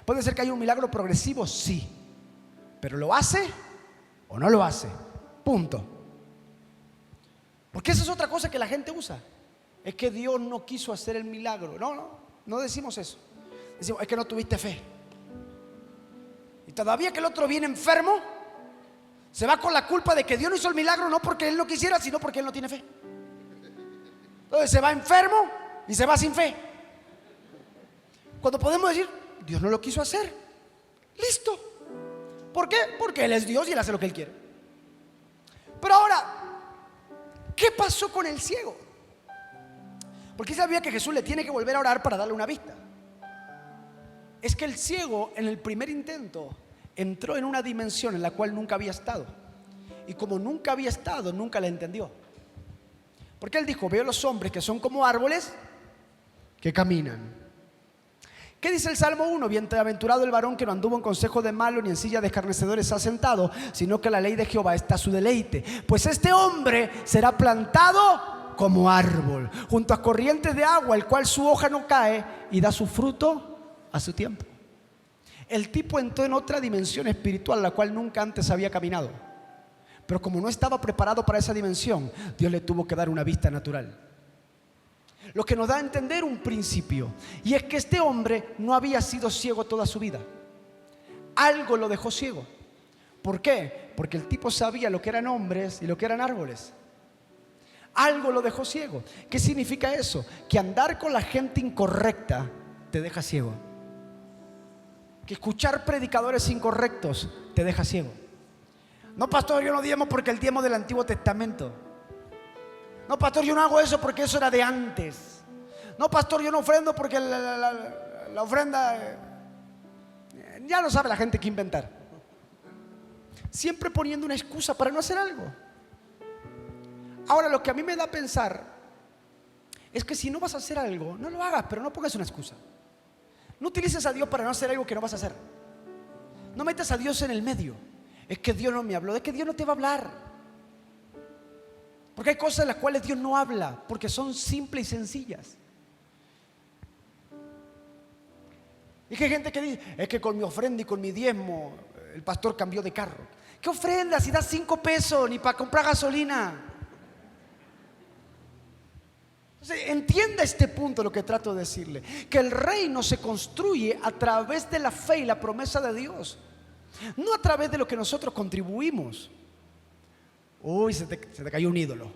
Puede ser que haya un milagro progresivo, sí, pero ¿lo hace o no lo hace? Punto. Porque esa es otra cosa que la gente usa. Es que Dios no quiso hacer el milagro. No decimos eso. Decimos, es que no tuviste fe. Y todavía que el otro viene enfermo, se va con la culpa de que Dios no hizo el milagro, no porque Él no quisiera, sino porque Él no tiene fe. Entonces se va enfermo y se va sin fe. Cuando podemos decir, Dios no lo quiso hacer. Listo. ¿Por qué? Porque Él es Dios y Él hace lo que Él quiere. Pero ahora, ¿qué pasó con el ciego? Porque sabía que Jesús le tiene que volver a orar para darle una vista. Es que el ciego en el primer intento entró en una dimensión en la cual nunca había estado. Y como nunca había estado, nunca la entendió. Porque él dijo, veo los hombres que son como árboles que caminan. ¿Qué dice el Salmo 1? Bienaventurado el varón que no anduvo en consejo de malo, ni en silla de escarnecedores ha sentado, sino que la ley de Jehová está su deleite. Pues este hombre será plantado como árbol, junto a corrientes de agua, el cual su hoja no cae y da su fruto a su tiempo. El tipo entró en otra dimensión espiritual, la cual nunca antes había caminado. Pero como no estaba preparado para esa dimensión, Dios le tuvo que dar una vista natural. Lo que nos da a entender un principio, y es que este hombre no había sido ciego toda su vida. Algo lo dejó ciego. ¿Por qué? Porque el tipo sabía lo que eran hombres y lo que eran árboles. algo lo dejó ciego. ¿Qué significa eso? Que andar con la gente incorrecta te deja ciego. Que escuchar predicadores incorrectos te deja ciego. No, pastor, yo no diezmo porque el diezmo del Antiguo Testamento. No, pastor, yo no hago eso porque eso era de antes. No, pastor, yo no ofrendo porque la ofrenda ya no sabe la gente qué inventar. Siempre poniendo una excusa para no hacer algo. Ahora, lo que a mí me da a pensar es que si no vas a hacer algo, no lo hagas, pero no pongas una excusa. No utilices a Dios para no hacer algo que no vas a hacer. No metas a Dios en el medio. Es que Dios no me habló, es que Dios no te va a hablar. Porque hay cosas en las cuales Dios no habla, porque son simples y sencillas. Y que hay gente que dice, es que con mi ofrenda y con mi diezmo el pastor cambió de carro. ¿Qué ofrenda si das 5 pesos ni para comprar gasolina? Entonces, entienda este punto, lo que trato de decirle, que el reino se construye a través de la fe y la promesa de Dios, no a través de lo que nosotros contribuimos. Uy, se te cayó un ídolo.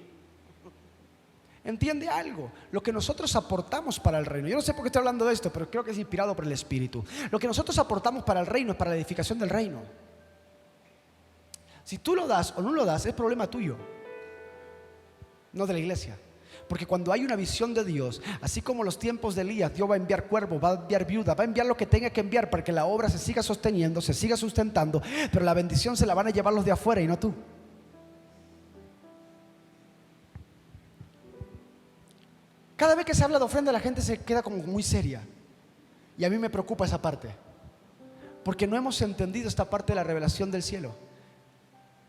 Entiende algo, lo que nosotros aportamos para el reino. Yo no sé por qué estoy hablando de esto, pero creo que es inspirado por el Espíritu. Lo que nosotros aportamos para el reino es para la edificación del reino. Si tú lo das o no lo das, es problema tuyo, no de la iglesia. Porque cuando hay una visión de Dios, así como los tiempos de Elías, Dios va a enviar cuervos, va a enviar viuda, va a enviar lo que tenga que enviar para que la obra se siga sosteniendo, se siga sustentando, pero la bendición se la van a llevar los de afuera y no tú. Cada vez que se habla de ofrenda, la gente se queda como muy seria. Y a mí me preocupa esa parte, porque no hemos entendido esta parte de la revelación del cielo,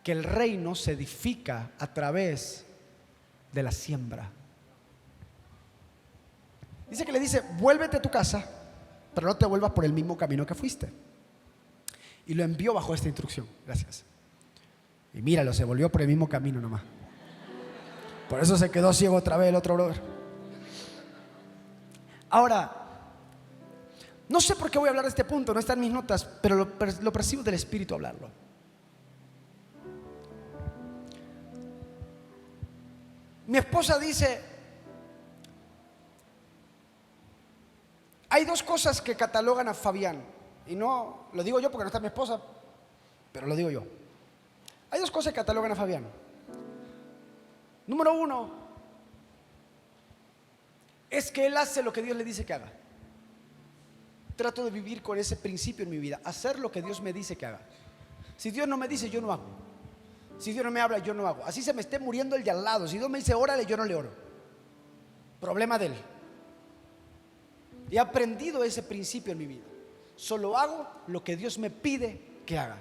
que el reino se edifica a través de la siembra. Dice que le dice, vuélvete a tu casa, pero no te vuelvas por el mismo camino que fuiste. Y lo envió bajo esta instrucción. Gracias. Y míralo, se volvió por el mismo camino nomás. Por eso se quedó ciego otra vez el otro brother. Ahora, no sé por qué voy a hablar de este punto, no está en mis notas, pero lo percibo del Espíritu hablarlo. Mi esposa dice, hay 2 cosas que catalogan a Fabián, y no lo digo yo porque no está mi esposa, pero lo digo yo. Hay 2 cosas que catalogan a Fabián. Número 1 es que él hace lo que Dios le dice que haga. Trato de vivir con ese principio en mi vida, hacer lo que Dios me dice que haga. Si Dios no me dice, yo no hago. Si Dios no me habla, yo no hago. Así se me esté muriendo el de al lado. Si Dios me dice órale, yo no le oro. Problema de él. He aprendido ese principio en mi vida. Solo hago lo que Dios me pide que haga.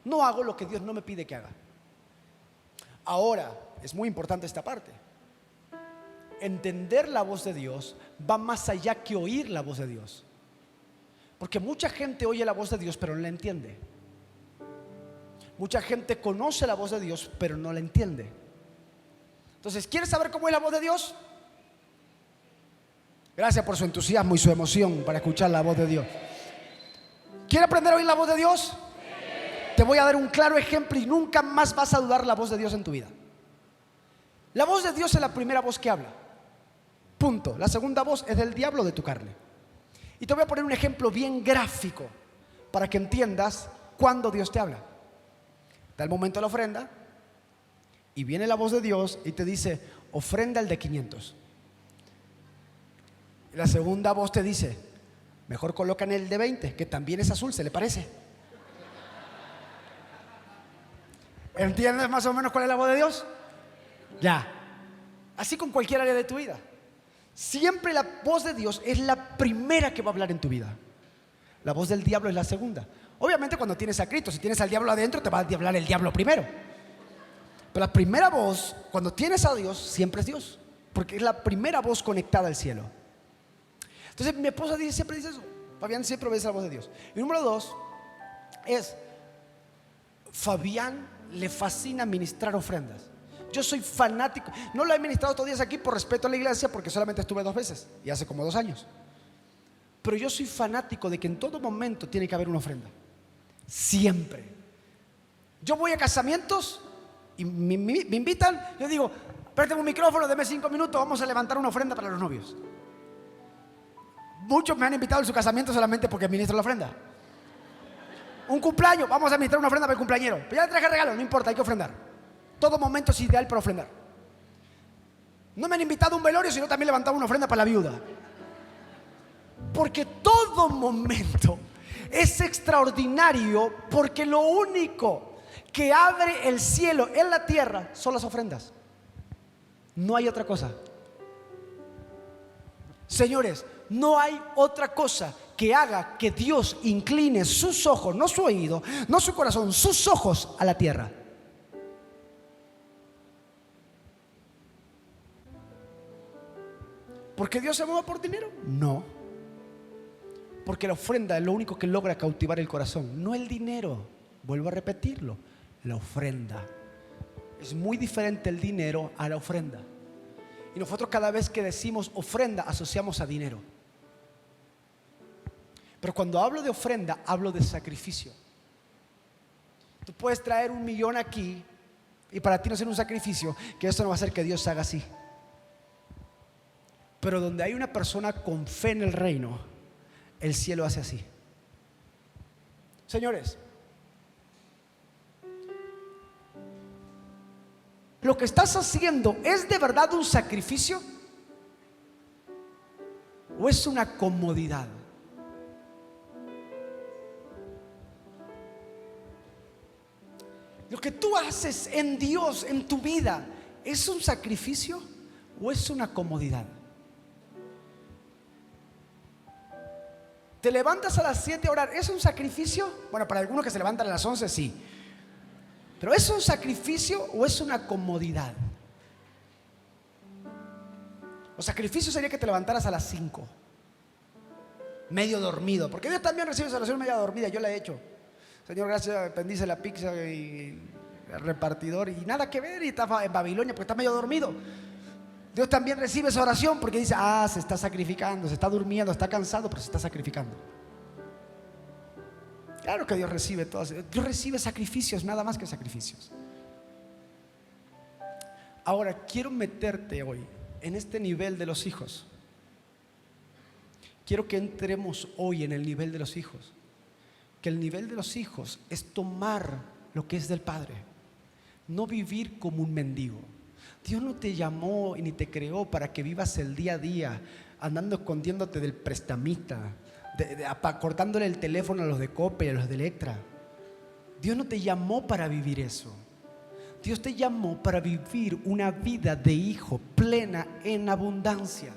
No hago lo que Dios no me pide que haga. Ahora, es muy importante esta parte. Entender la voz de Dios va más allá que oír la voz de Dios. Porque mucha gente oye la voz de Dios pero no la entiende. Mucha gente conoce la voz de Dios pero no la entiende. Entonces, ¿quieres saber cómo es la voz de Dios? Gracias por su entusiasmo y su emoción para escuchar la voz de Dios. ¿Quieres aprender a oír la voz de Dios? Te voy a dar un claro ejemplo y nunca más vas a dudar la voz de Dios en tu vida. La voz de Dios es la primera voz que habla. Punto. La segunda voz es del diablo, de tu carne. Y te voy a poner un ejemplo bien gráfico para que entiendas cuándo Dios te habla. Da el momento de la ofrenda y viene la voz de Dios y te dice, ofrenda el de 500. Y la segunda voz te dice, mejor colocan el de 20, que también es azul, ¿se le parece? ¿Entiendes más o menos cuál es la voz de Dios? Ya. Así con cualquier área de tu vida. Siempre la voz de Dios es la primera que va a hablar en tu vida. La voz del diablo es la segunda. Obviamente cuando tienes a Cristo, si tienes al diablo adentro, te va a hablar el diablo primero. Pero la primera voz, cuando tienes a Dios, siempre es Dios. Porque es la primera voz conectada al cielo. Entonces mi esposa siempre dice eso. Fabián siempre obedece la voz de Dios. Y número 2 es, Fabián le fascina ministrar ofrendas. Yo soy fanático. No lo he ministrado todos días aquí por respeto a la iglesia, porque solamente estuve 2 veces y hace como 2 años. Pero yo soy fanático de que en todo momento tiene que haber una ofrenda. Siempre. Yo voy a casamientos y me invitan. Yo digo, préstame un micrófono, deme 5 minutos, vamos a levantar una ofrenda para los novios. Muchos me han invitado en su casamiento solamente porque administro la ofrenda. Un cumpleaños, vamos a administrar una ofrenda para el cumpleañero. Pero ya le traje regalo, no importa, hay que ofrendar. Todo momento es ideal para ofrendar. No me han invitado a un velorio, sino también levantaba una ofrenda para la viuda. Porque todo momento es extraordinario, porque lo único que abre el cielo en la tierra son las ofrendas. No hay otra cosa. Señores, no hay otra cosa que haga que Dios incline sus ojos, no su oído, no su corazón, sus ojos a la tierra. ¿Porque Dios se mueve por dinero? No. Porque la ofrenda es lo único que logra cautivar el corazón, no el dinero. Vuelvo a repetirlo, la ofrenda. Es muy diferente el dinero a la ofrenda. Y nosotros cada vez que decimos ofrenda asociamos a dinero. Pero cuando hablo de ofrenda, hablo de sacrificio. Tú puedes traer 1 millón aquí y para ti no ser un sacrificio, que esto no va a hacer que Dios haga así. Pero donde hay una persona con fe en el reino, el cielo hace así. Señores, ¿lo que estás haciendo es de verdad un sacrificio o es una comodidad? Lo que tú haces en Dios, en tu vida, ¿es un sacrificio o es una comodidad? ¿Te levantas a las 7 a orar? ¿Es un sacrificio? Bueno, para algunos que se levantan a las 11, sí. ¿Pero es un sacrificio o es una comodidad? O sacrificio sería que te levantaras a las 5, medio dormido, porque Dios también recibe esa oración media dormida. Yo la he hecho. Señor, gracias, bendice la pizza y el repartidor, y nada que ver, y está en Babilonia porque está medio dormido. Dios también recibe esa oración porque dice, se está sacrificando, se está durmiendo, está cansado, pero se está sacrificando. Claro que Dios recibe todo. Dios recibe sacrificios, nada más que sacrificios. Ahora, quiero meterte hoy en este nivel de los hijos. Quiero que entremos hoy en el nivel de los hijos. Que el nivel de los hijos es tomar lo que es del Padre, no vivir como un mendigo. Dios no te llamó y ni te creó para que vivas el día a día andando escondiéndote del prestamista, cortándole el teléfono a los de Coppel y a los de Electra. Dios no te llamó para vivir eso. Dios te llamó para vivir una vida de hijo plena en abundancia.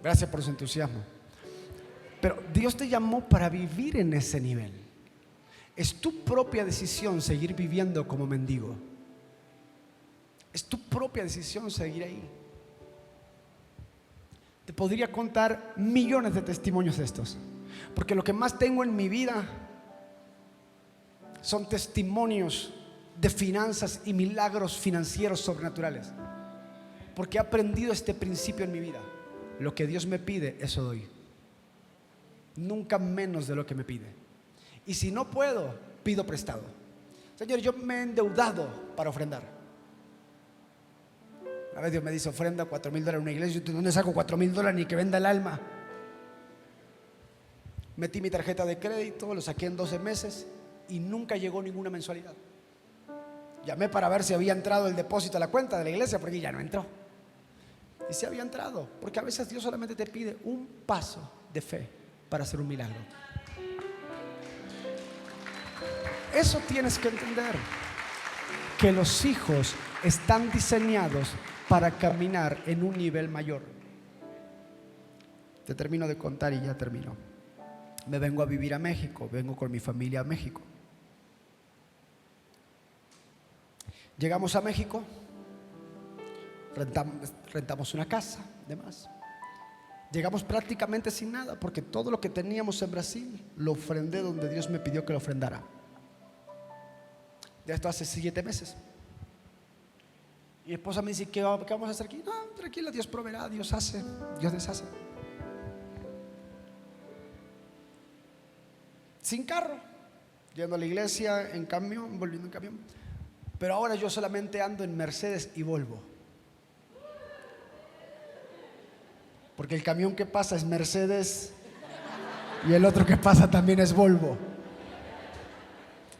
Gracias por su entusiasmo. Pero Dios te llamó para vivir en ese nivel. Es tu propia decisión seguir viviendo como mendigo. Es tu propia decisión seguir ahí. Te podría contar millones de testimonios de estos, porque lo que más tengo en mi vida son testimonios de finanzas y milagros financieros sobrenaturales, porque he aprendido este principio en mi vida. Lo que Dios me pide, eso doy. Nunca menos de lo que me pide. Y si no puedo, pido prestado. Señor, yo me he endeudado para ofrendar. Una vez Dios me dice, ofrenda $4,000 en una iglesia. Yo, ¿dónde saco $4,000 ni que venda el alma? Metí mi tarjeta de crédito, lo saqué en 12 meses y nunca llegó ninguna mensualidad. Llamé para ver si había entrado el depósito a la cuenta de la iglesia, porque ya no entró. Y si había entrado, porque a veces Dios solamente te pide un paso de fe para hacer un milagro. Eso tienes que entender, que los hijos están diseñados para caminar en un nivel mayor. Te termino de contar y ya termino. Me vengo a vivir a México, vengo con mi familia a México. Llegamos a México, rentamos una casa, demás. Llegamos prácticamente sin nada, porque todo lo que teníamos en Brasil lo ofrendé donde Dios me pidió que lo ofrendara. Ya esto hace 7 meses. Y mi esposa me dice, ¿qué vamos a hacer aquí? No, tranquila, Dios proveerá, Dios hace, Dios deshace. Sin carro, yendo a la iglesia en camión, volviendo en camión. Pero ahora yo solamente ando en Mercedes y Volvo. Porque el camión que pasa es Mercedes y el otro que pasa también es Volvo.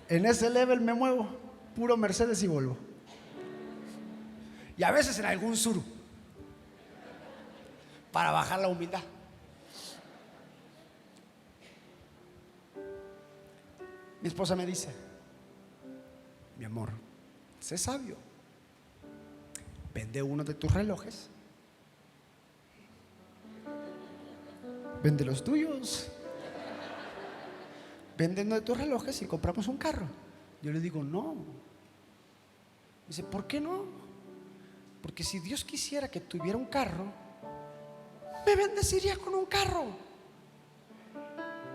En ese level me muevo, puro Mercedes y Volvo. Y a veces en algún sur, para bajar la humildad. Mi esposa me dice: mi amor, sé sabio, vende uno de tus relojes, vende los tuyos, vende uno de tus relojes y compramos un carro. Yo le digo: no. Dice: ¿por qué no? Porque si Dios quisiera que tuviera un carro, me bendeciría con un carro.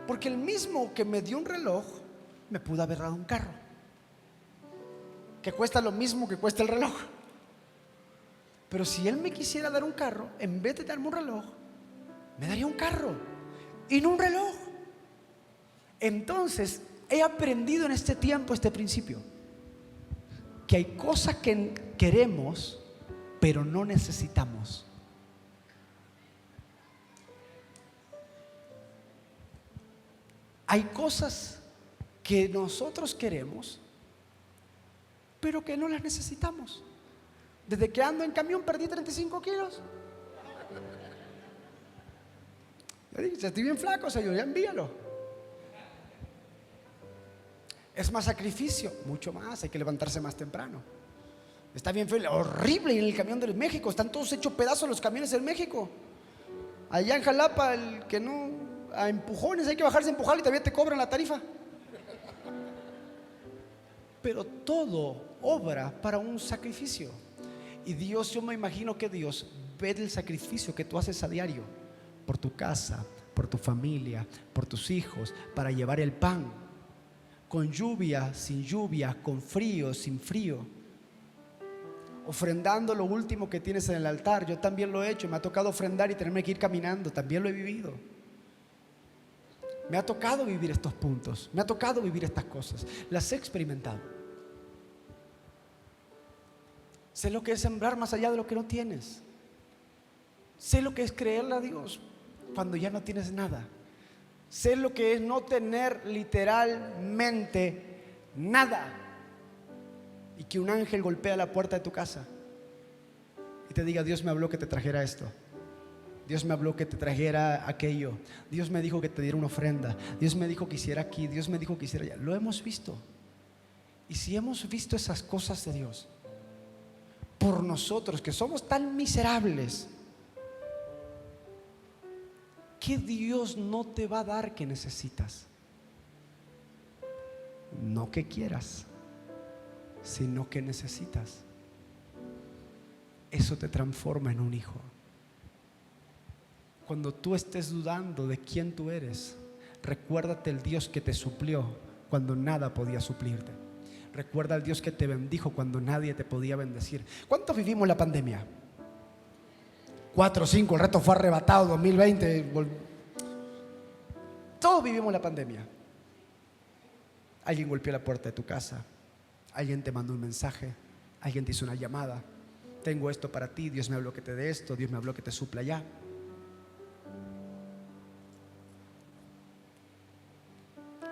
Porque el mismo que me dio un reloj me pudo haber dado un carro que cuesta lo mismo que cuesta el reloj. Pero si Él me quisiera dar un carro, en vez de darme un reloj, me daría un carro y no un reloj. Entonces he aprendido en este tiempo este principio, que hay cosas que queremos pero no necesitamos. Hay cosas que nosotros queremos pero que no las necesitamos. Desde que ando en camión perdí 35 kilos. Le dije: estoy bien flaco, señor, ya envíalo. Es más sacrificio, mucho más, hay que levantarse más temprano. Está bien feo, horrible en el camión del México, están todos hechos pedazos los camiones del México. Allá en Jalapa, el que no, a empujones, hay que bajarse a empujar y todavía te cobran la tarifa. Pero todo obra para un sacrificio. Y Dios, yo me imagino que Dios ve el sacrificio que tú haces a diario por tu casa, por tu familia, por tus hijos, para llevar el pan, con lluvia, sin lluvia, con frío, sin frío, ofrendando lo último que tienes en el altar. Yo también lo he hecho, me ha tocado ofrendar y tenerme que ir caminando, también lo he vivido. Me ha tocado vivir estos puntos, me ha tocado vivir estas cosas, las he experimentado. Sé lo que es sembrar más allá de lo que no tienes. Sé lo que es creerle a Dios cuando ya no tienes nada. Sé lo que es no tener literalmente nada y que un ángel golpea la puerta de tu casa y te diga: Dios me habló que te trajera esto, Dios me habló que te trajera aquello, Dios me dijo que te diera una ofrenda, Dios me dijo que hiciera aquí, Dios me dijo que hiciera allá. Lo hemos visto. Y si hemos visto esas cosas de Dios, por nosotros que somos tan miserables, ¿qué Dios no te va a dar que necesitas? No que quieras, sino que necesitas. Eso te transforma en un hijo. Cuando tú estés dudando de quién tú eres, recuérdate el Dios que te suplió cuando nada podía suplirte. Recuerda al Dios que te bendijo cuando nadie te podía bendecir. ¿Cuántos vivimos la pandemia? 4 o 5, el resto fue arrebatado, 2020. Todos vivimos la pandemia. Alguien golpeó la puerta de tu casa, alguien te mandó un mensaje, alguien te hizo una llamada: tengo esto para ti, Dios me habló que te dé esto, Dios me habló que te supla ya.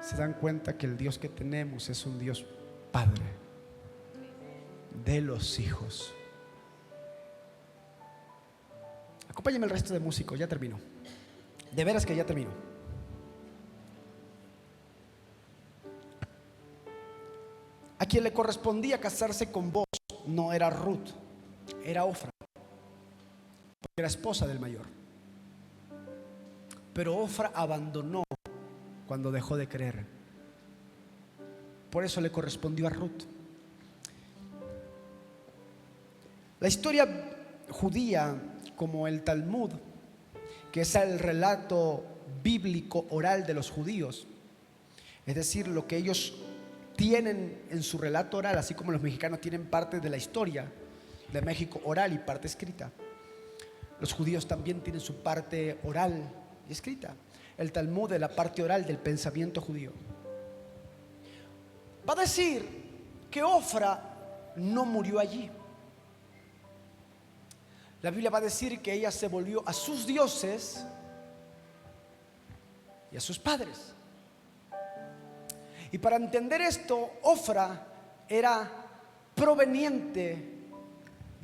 Se dan cuenta que el Dios que tenemos es un Dios Padre de los hijos. Acompáñame el resto de músicos, ya termino. De veras que ya termino. A quien le correspondía casarse con vos no era Ruth, era Ofra, porque era esposa del mayor. Pero Ofra abandonó cuando dejó de creer. Por eso le correspondió a Ruth. La historia judía, como el Talmud, que es el relato bíblico oral de los judíos, es decir, lo que ellos tienen en su relato oral, así como los mexicanos tienen parte de la historia de México oral y parte escrita, los judíos también tienen su parte oral y escrita. El Talmud es la parte oral del pensamiento judío. va a decir que Ofra no murió allí. La Biblia va a decir que ella se volvió a sus dioses y a sus padres. Y para entender esto, Ofra era proveniente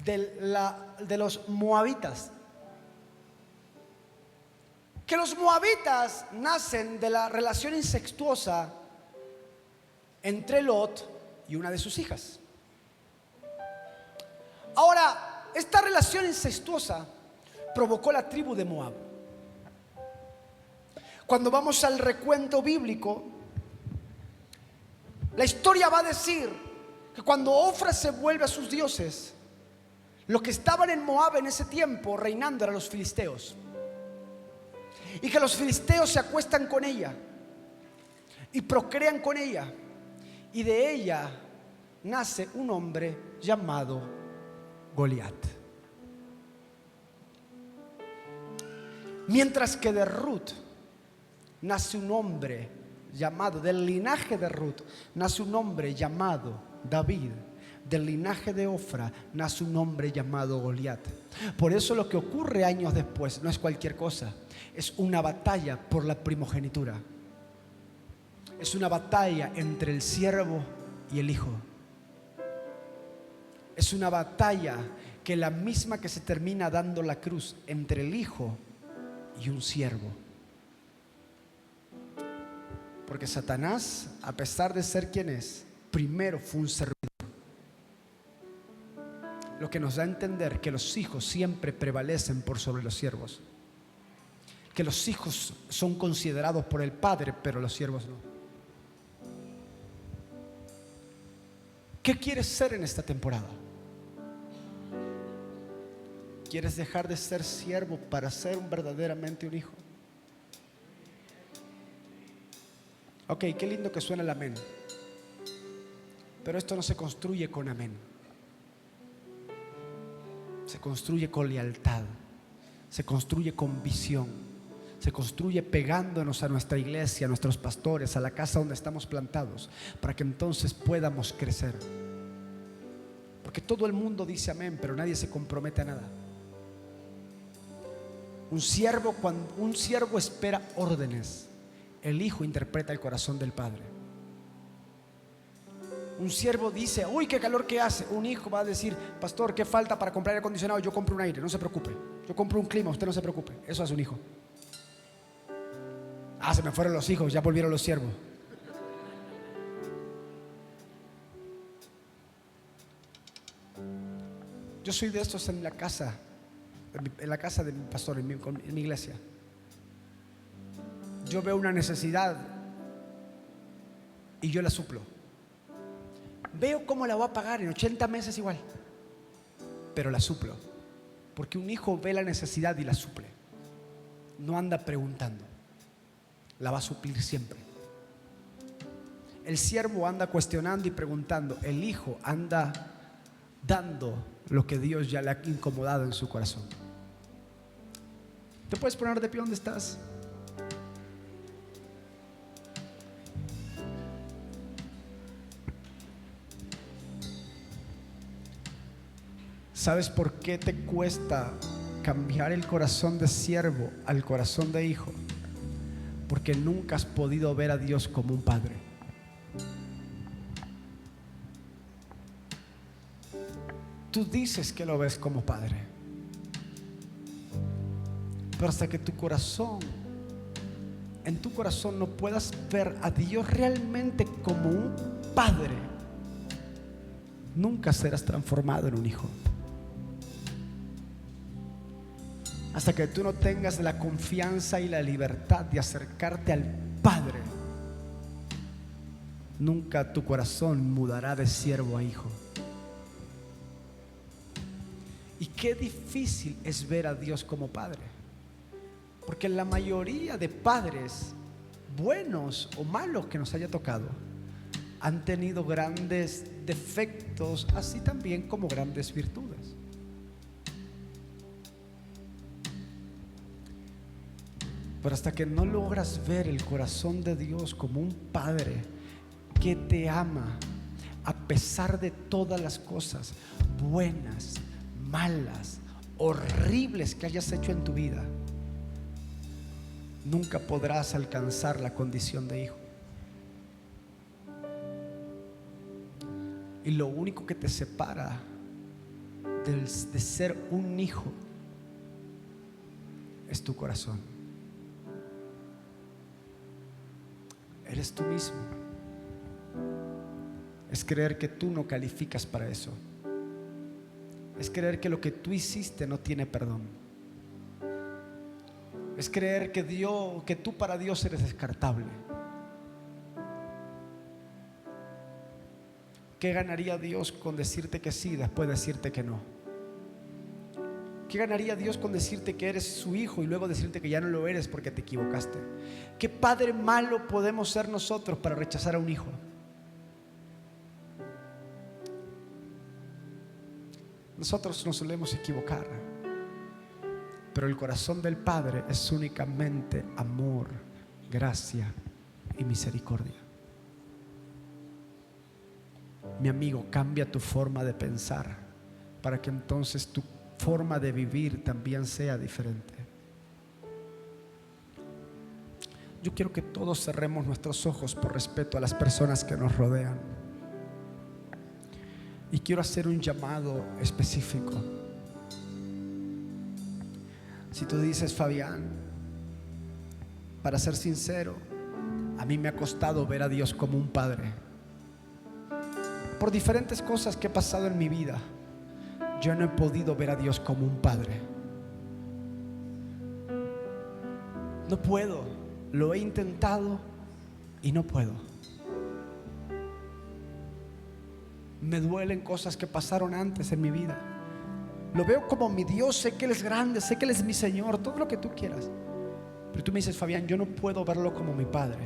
de los moabitas. Que los moabitas nacen de la relación incestuosa entre Lot y una de sus hijas. Ahora, esta relación incestuosa provocó la tribu de Moab. Cuando vamos al recuento bíblico, la historia va a decir que cuando Ofra se vuelve a sus dioses, los que estaban en Moab en ese tiempo reinando eran los filisteos. Y que los filisteos se acuestan con ella y procrean con ella. Y de ella nace un hombre llamado Goliat. Mientras que de Ruth nace un hombre llamado, del linaje de Ruth nace un hombre llamado David. Del linaje de Ofra nace un hombre llamado Goliat. Por eso lo que ocurre años después no es cualquier cosa. Es una batalla por la primogenitura. Es una batalla entre el siervo y el hijo. Es una batalla que la misma que se termina dando la cruz entre el hijo y un siervo. Porque Satanás, a pesar de ser quien es, primero fue un servidor. Lo que nos da a entender que los hijos siempre prevalecen por sobre los siervos. Que los hijos son considerados por el padre, pero los siervos no. ¿Qué quieres ser en esta temporada? ¿Quieres dejar de ser siervo para ser verdaderamente un hijo? Ok, qué lindo que suena el amén. Pero esto no se construye con amén. Se construye con lealtad. Se construye con visión. Se construye pegándonos a nuestra iglesia, a nuestros pastores, a la casa donde estamos plantados, para que entonces podamos crecer. Porque todo el mundo dice amén, pero nadie se compromete a nada. Cuando un siervo espera órdenes, el hijo interpreta el corazón del padre. Un siervo dice: uy, qué calor que hace. Un hijo va a decir: pastor, ¿qué falta para comprar aire acondicionado? Yo compro un aire, no se preocupe. Yo compro un clima, usted no se preocupe. Eso hace un hijo. Se me fueron los hijos, ya volvieron los siervos. Yo soy de estos en la casa de mi pastor, en mi iglesia. Yo veo una necesidad y yo la suplo. Veo cómo la voy a pagar en 80 meses igual, pero la suplo. Porque un hijo ve la necesidad y la suple. No anda preguntando, la va a suplir siempre. El siervo anda cuestionando y preguntando. El hijo anda dando lo que Dios ya le ha incomodado en su corazón. ¿Te puedes poner de pie donde estás? ¿Sabes por qué te cuesta cambiar el corazón de siervo al corazón de hijo? Porque nunca has podido ver a Dios como un padre. Tú dices que lo ves como padre, pero hasta que en tu corazón no puedas ver a Dios realmente como un padre, nunca serás transformado en un hijo. Hasta que tú no tengas la confianza y la libertad de acercarte al Padre, nunca tu corazón mudará de siervo a hijo. Y qué difícil es ver a Dios como Padre, porque la mayoría de padres, buenos o malos que nos haya tocado, han tenido grandes defectos, así también como grandes virtudes. Pero hasta que no logras ver el corazón de Dios como un padre que te ama a pesar de todas las cosas buenas, malas, horribles que hayas hecho en tu vida, nunca podrás alcanzar la condición de hijo. Y lo único que te separa de ser un hijo es tu corazón. Eres tú mismo. Es creer que tú no calificas para eso. Es creer que lo que tú hiciste no tiene perdón. Es creer que tú para Dios eres descartable. ¿Qué ganaría Dios con decirte que sí después de decirte que no? ¿Qué ganaría Dios con decirte que eres su hijo y luego decirte que ya no lo eres porque te equivocaste? ¿Qué padre malo podemos ser nosotros para rechazar a un hijo? Nosotros nos solemos equivocar, pero el corazón del Padre es únicamente amor, gracia y misericordia. Mi amigo, cambia tu forma de pensar para que entonces tu forma de vivir también sea diferente. Yo quiero que todos cerremos nuestros ojos por respeto a las personas que nos rodean. Y quiero hacer un llamado específico. Si tú dices: Fabián, para ser sincero, a mí me ha costado ver a Dios como un padre. Por diferentes cosas que he pasado en mi vida, yo no he podido ver a Dios como un padre. No puedo. Lo he intentado y no puedo. Me duelen cosas que pasaron antes en mi vida. Lo veo como mi Dios, sé que Él es grande, sé que Él es mi Señor, todo lo que tú quieras. Pero tú me dices: Fabián, yo no puedo verlo como mi padre.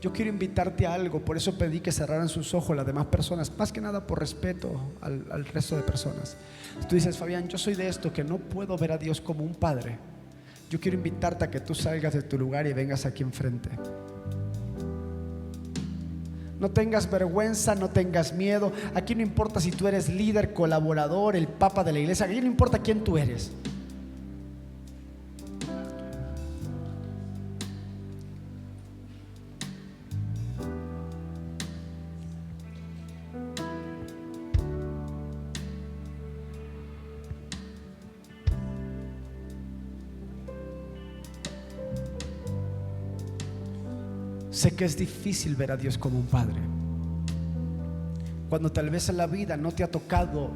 Yo quiero invitarte a algo, por eso pedí que cerraran sus ojos las demás personas, más que nada por respeto al resto de personas. Tú dices: Fabián, yo soy de esto, que no puedo ver a Dios como un padre. Yo quiero invitarte a que tú salgas de tu lugar y vengas aquí enfrente. No tengas vergüenza, no tengas miedo. Aquí no importa si tú eres líder, colaborador, el papa de la iglesia. Aquí no importa quién tú eres. Sé que es difícil ver a Dios como un padre, cuando tal vez en la vida no te ha tocado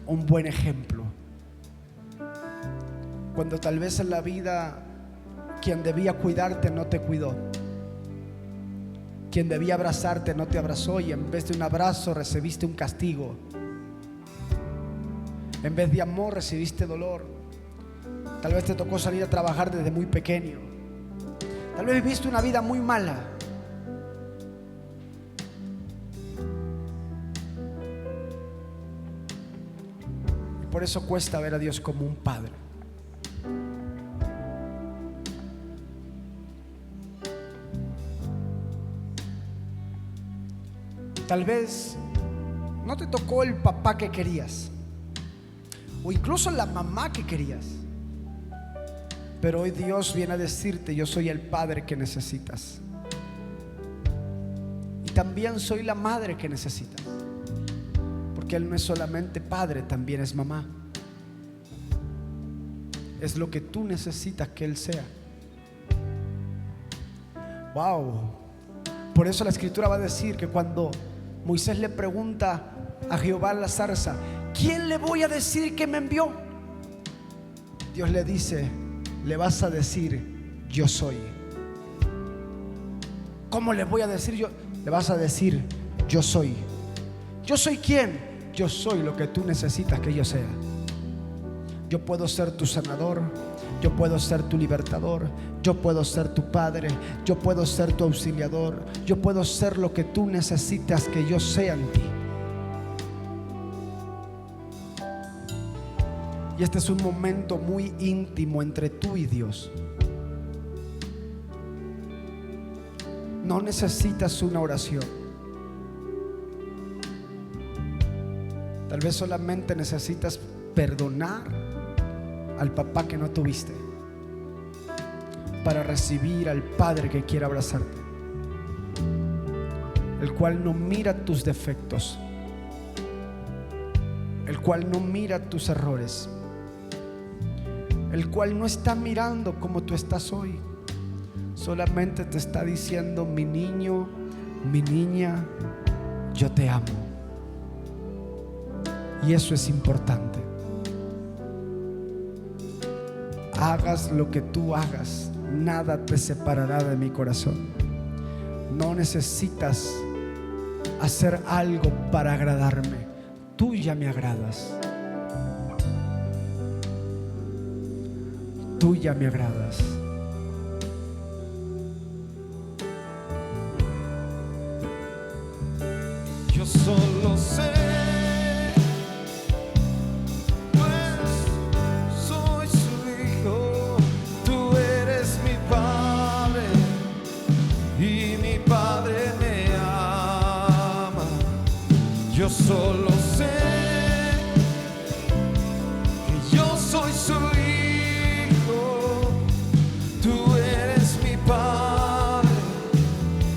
un buen ejemplo, cuando tal vez en la vida quien debía cuidarte no te cuidó, quien debía abrazarte no te abrazó, y en vez de un abrazo recibiste un castigo, en vez de amor recibiste dolor. Tal vez te tocó salir a trabajar desde muy pequeño. Tal vez viviste una vida muy mala. Y por eso cuesta ver a Dios como un padre. Tal vez no te tocó el papá que querías, o incluso la mamá que querías. Pero hoy Dios viene a decirte: yo soy el padre que necesitas. Y también soy la madre que necesitas. Porque Él no es solamente padre, también es mamá. Es lo que tú necesitas que Él sea. Wow. Por eso la escritura va a decir que cuando Moisés le pregunta a Jehová en la zarza: ¿quién le voy a decir que me envió? Dios le dice: le vas a decir: yo soy. ¿Cómo le voy a decir yo? Le vas a decir: yo soy. ¿Yo soy quién? Yo soy lo que tú necesitas que yo sea. Yo puedo ser tu sanador, yo puedo ser tu libertador, yo puedo ser tu padre, yo puedo ser tu auxiliador, yo puedo ser lo que tú necesitas que yo sea en ti. Y este es un momento muy íntimo entre tú y Dios. No necesitas una oración. Tal vez solamente necesitas perdonar al papá que no tuviste para recibir al Padre que quiere abrazarte, el cual no mira tus defectos, el cual no mira tus errores, el cual no está mirando como tú estás hoy. Solamente te está diciendo: mi niño, mi niña, yo te amo. Y eso es importante. Hagas lo que tú hagas, nada te separará de mi corazón. No necesitas hacer algo para agradarme. Tú ya me agradas. Tú ya me agradas. Yo solo sé, pues soy su hijo. Tú eres mi padre y mi padre me ama. Yo solo sé que yo soy su hijo. Tú eres mi padre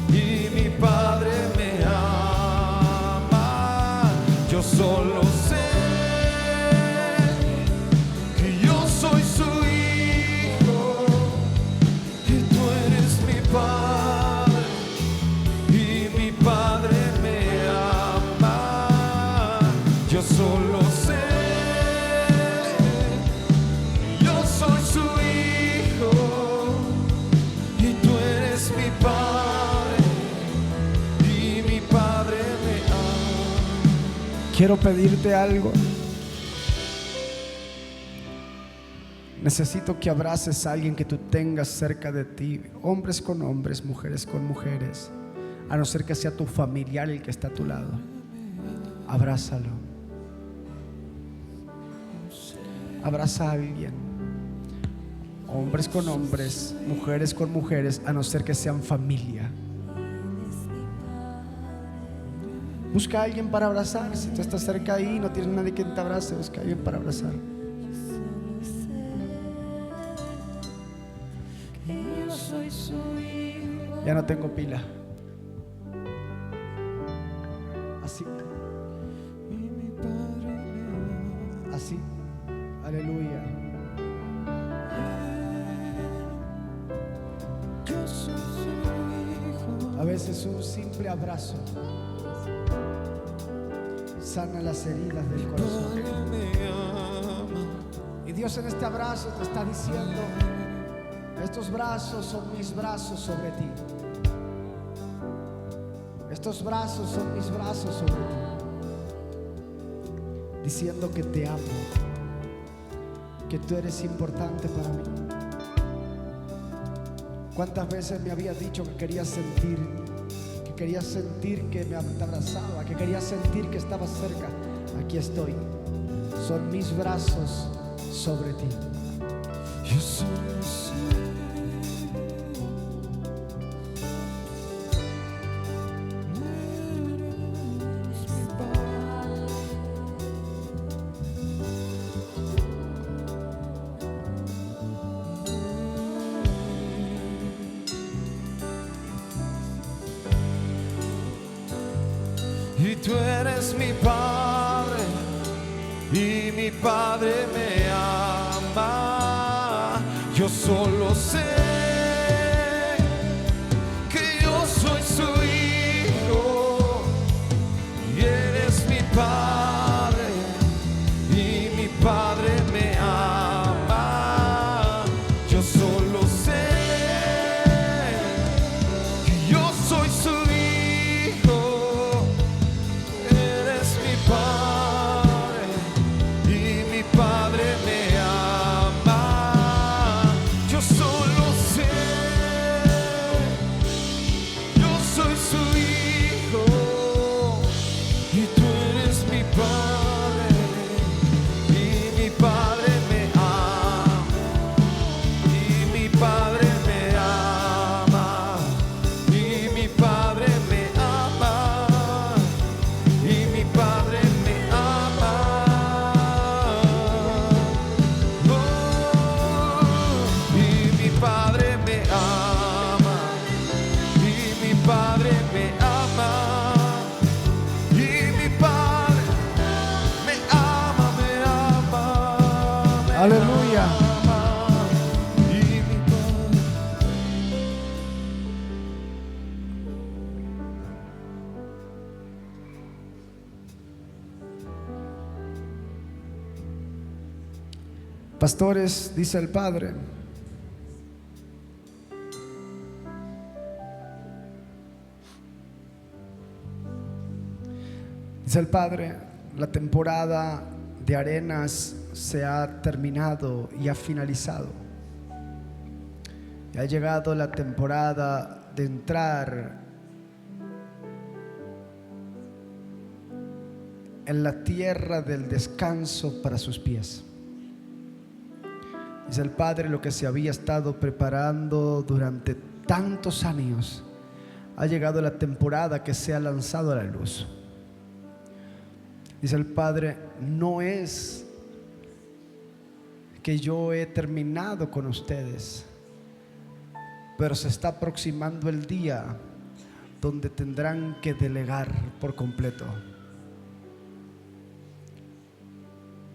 y mi padre me ama. Yo solo sé que yo soy su hijo y tú eres mi padre y mi padre me ama. Yo solo sé que yo soy su hijo y tú eres mi padre y mi padre me ama. Quiero pedirte algo. Necesito que abraces a alguien que tú tengas cerca de ti, hombres con hombres, mujeres con mujeres, a no ser que sea tu familiar el que está a tu lado. Abrázalo. Abraza a alguien, hombres con hombres, mujeres con mujeres, a no ser que sean familia. Busca a alguien para abrazar. Si tú estás cerca ahí y no tienes nadie que te abrace, busca a alguien para abrazar. Ya no tengo pila. Así. Así. Aleluya. A veces un simple abrazo sana las heridas del corazón. Y Dios en este abrazo te está diciendo: estos brazos son mis brazos sobre ti. Estos brazos son mis brazos sobre ti. Diciendo que te amo, que tú eres importante para mí. ¿Cuántas veces me habías dicho que querías sentir que me abrazaba, que querías sentir que estabas cerca? Aquí estoy. Son mis brazos sobre ti. Yo solo sé y tú eres mi padre y mi padre me ama. Yo solo sé que yo soy su hijo y eres mi padre y mi padre me ama. Yo solo sé que yo soy su hijo. Soy su hijo y tú eres mi Aleluya. Pastores, dice el Padre, la temporada de arenas se ha terminado y ha finalizado. Y ha llegado la temporada de entrar en la tierra del descanso para sus pies. Dice el Padre, lo que se había estado preparando durante tantos años, ha llegado la temporada que se ha lanzado a la luz. Dice el Padre, no es que yo he terminado con ustedes, pero se está aproximando el día donde tendrán que delegar por completo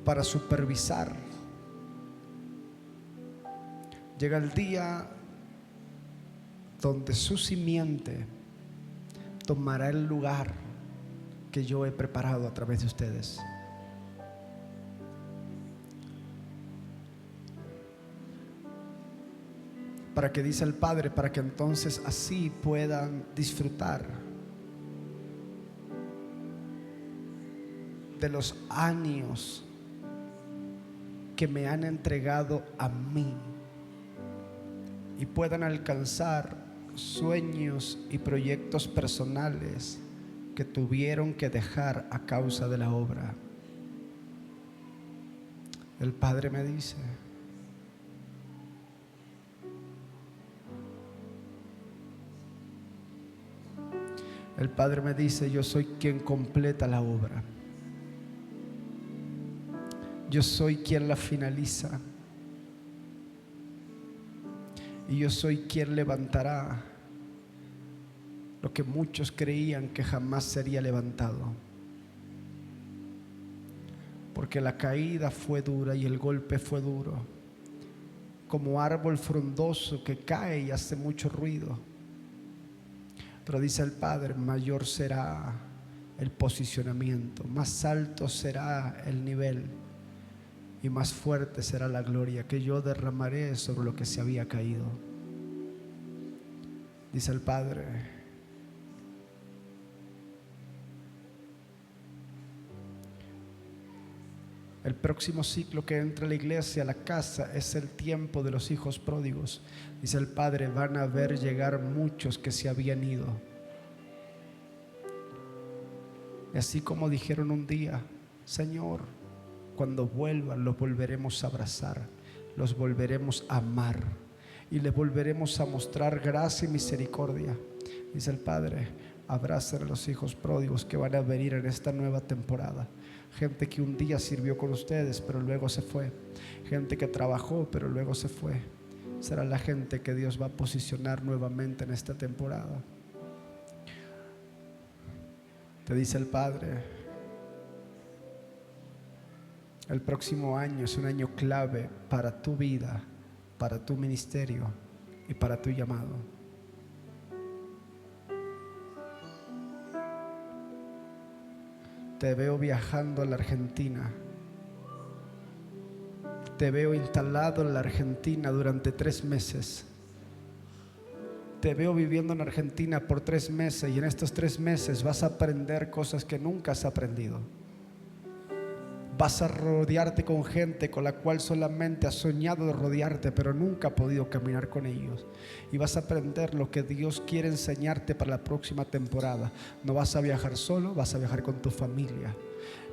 para supervisar. Llega el día donde su simiente tomará el lugar que yo he preparado a través de ustedes. Para que, dice el Padre, para que entonces así puedan disfrutar de los años que me han entregado a mí y puedan alcanzar sueños y proyectos personales que tuvieron que dejar a causa de la obra. El Padre me dice, yo soy quien completa la obra. Yo soy quien la finaliza. Y yo soy quien levantará lo que muchos creían que jamás sería levantado. Porque la caída fue dura y el golpe fue duro, como árbol frondoso que cae y hace mucho ruido. Pero dice el Padre, mayor será el posicionamiento, más alto será el nivel y más fuerte será la gloria que yo derramaré sobre lo que se había caído. Dice el Padre, el próximo ciclo que entra la iglesia a la casa es el tiempo de los hijos pródigos. Dice el Padre, van a ver llegar muchos que se habían ido. Y así como dijeron un día, Señor, cuando vuelvan los volveremos a abrazar, los volveremos a amar y les volveremos a mostrar gracia y misericordia. Dice el Padre, abracen a los hijos pródigos que van a venir en esta nueva temporada. Gente que un día sirvió con ustedes pero luego se fue. Gente que trabajó pero luego se fue. Será la gente que Dios va a posicionar nuevamente en esta temporada. Te dice el Padre, el próximo año es un año clave para tu vida, para tu ministerio y para tu llamado. Te veo viajando a la Argentina. Te veo instalado en la Argentina durante 3 meses. Te veo viviendo en Argentina por 3 meses y en estos 3 meses vas a aprender cosas que nunca has aprendido. Vas a rodearte con gente con la cual solamente has soñado de rodearte, pero nunca has podido caminar con ellos. Y vas a aprender lo que Dios quiere enseñarte para la próxima temporada. No vas a viajar solo, vas a viajar con tu familia.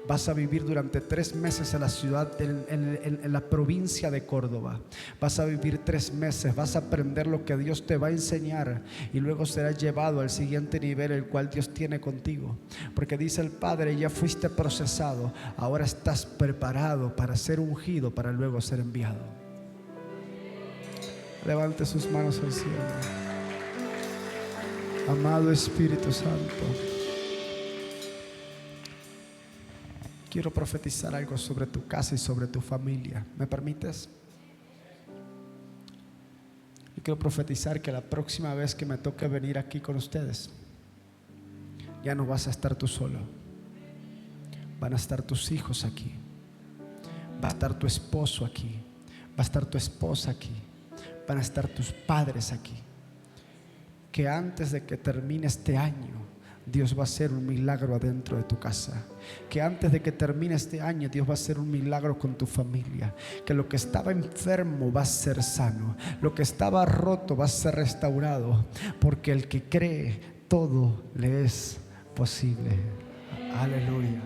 Vas a vivir durante 3 meses en la ciudad, en la provincia de Córdoba. Vas a vivir 3 meses, vas a aprender lo que Dios te va a enseñar y luego serás llevado al siguiente nivel, el cual Dios tiene contigo. Porque dice el Padre, ya fuiste procesado, ahora estás preparado para ser ungido, para luego ser enviado. Levante sus manos al cielo. Amado Espíritu Santo, quiero profetizar algo sobre tu casa y sobre tu familia. ¿Me permites? Yo quiero profetizar que la próxima vez que me toque venir aquí con ustedes, ya no vas a estar tú solo. Van a estar tus hijos aquí. Va a estar tu esposo aquí. Va a estar tu esposa aquí. Van a estar tus padres aquí. Que antes de que termine este año, Dios va a hacer un milagro adentro de tu casa. Que antes de que termine este año, Dios va a hacer un milagro con tu familia. Que lo que estaba enfermo va a ser sano. Lo que estaba roto va a ser restaurado. Porque el que cree, todo le es posible. Aleluya.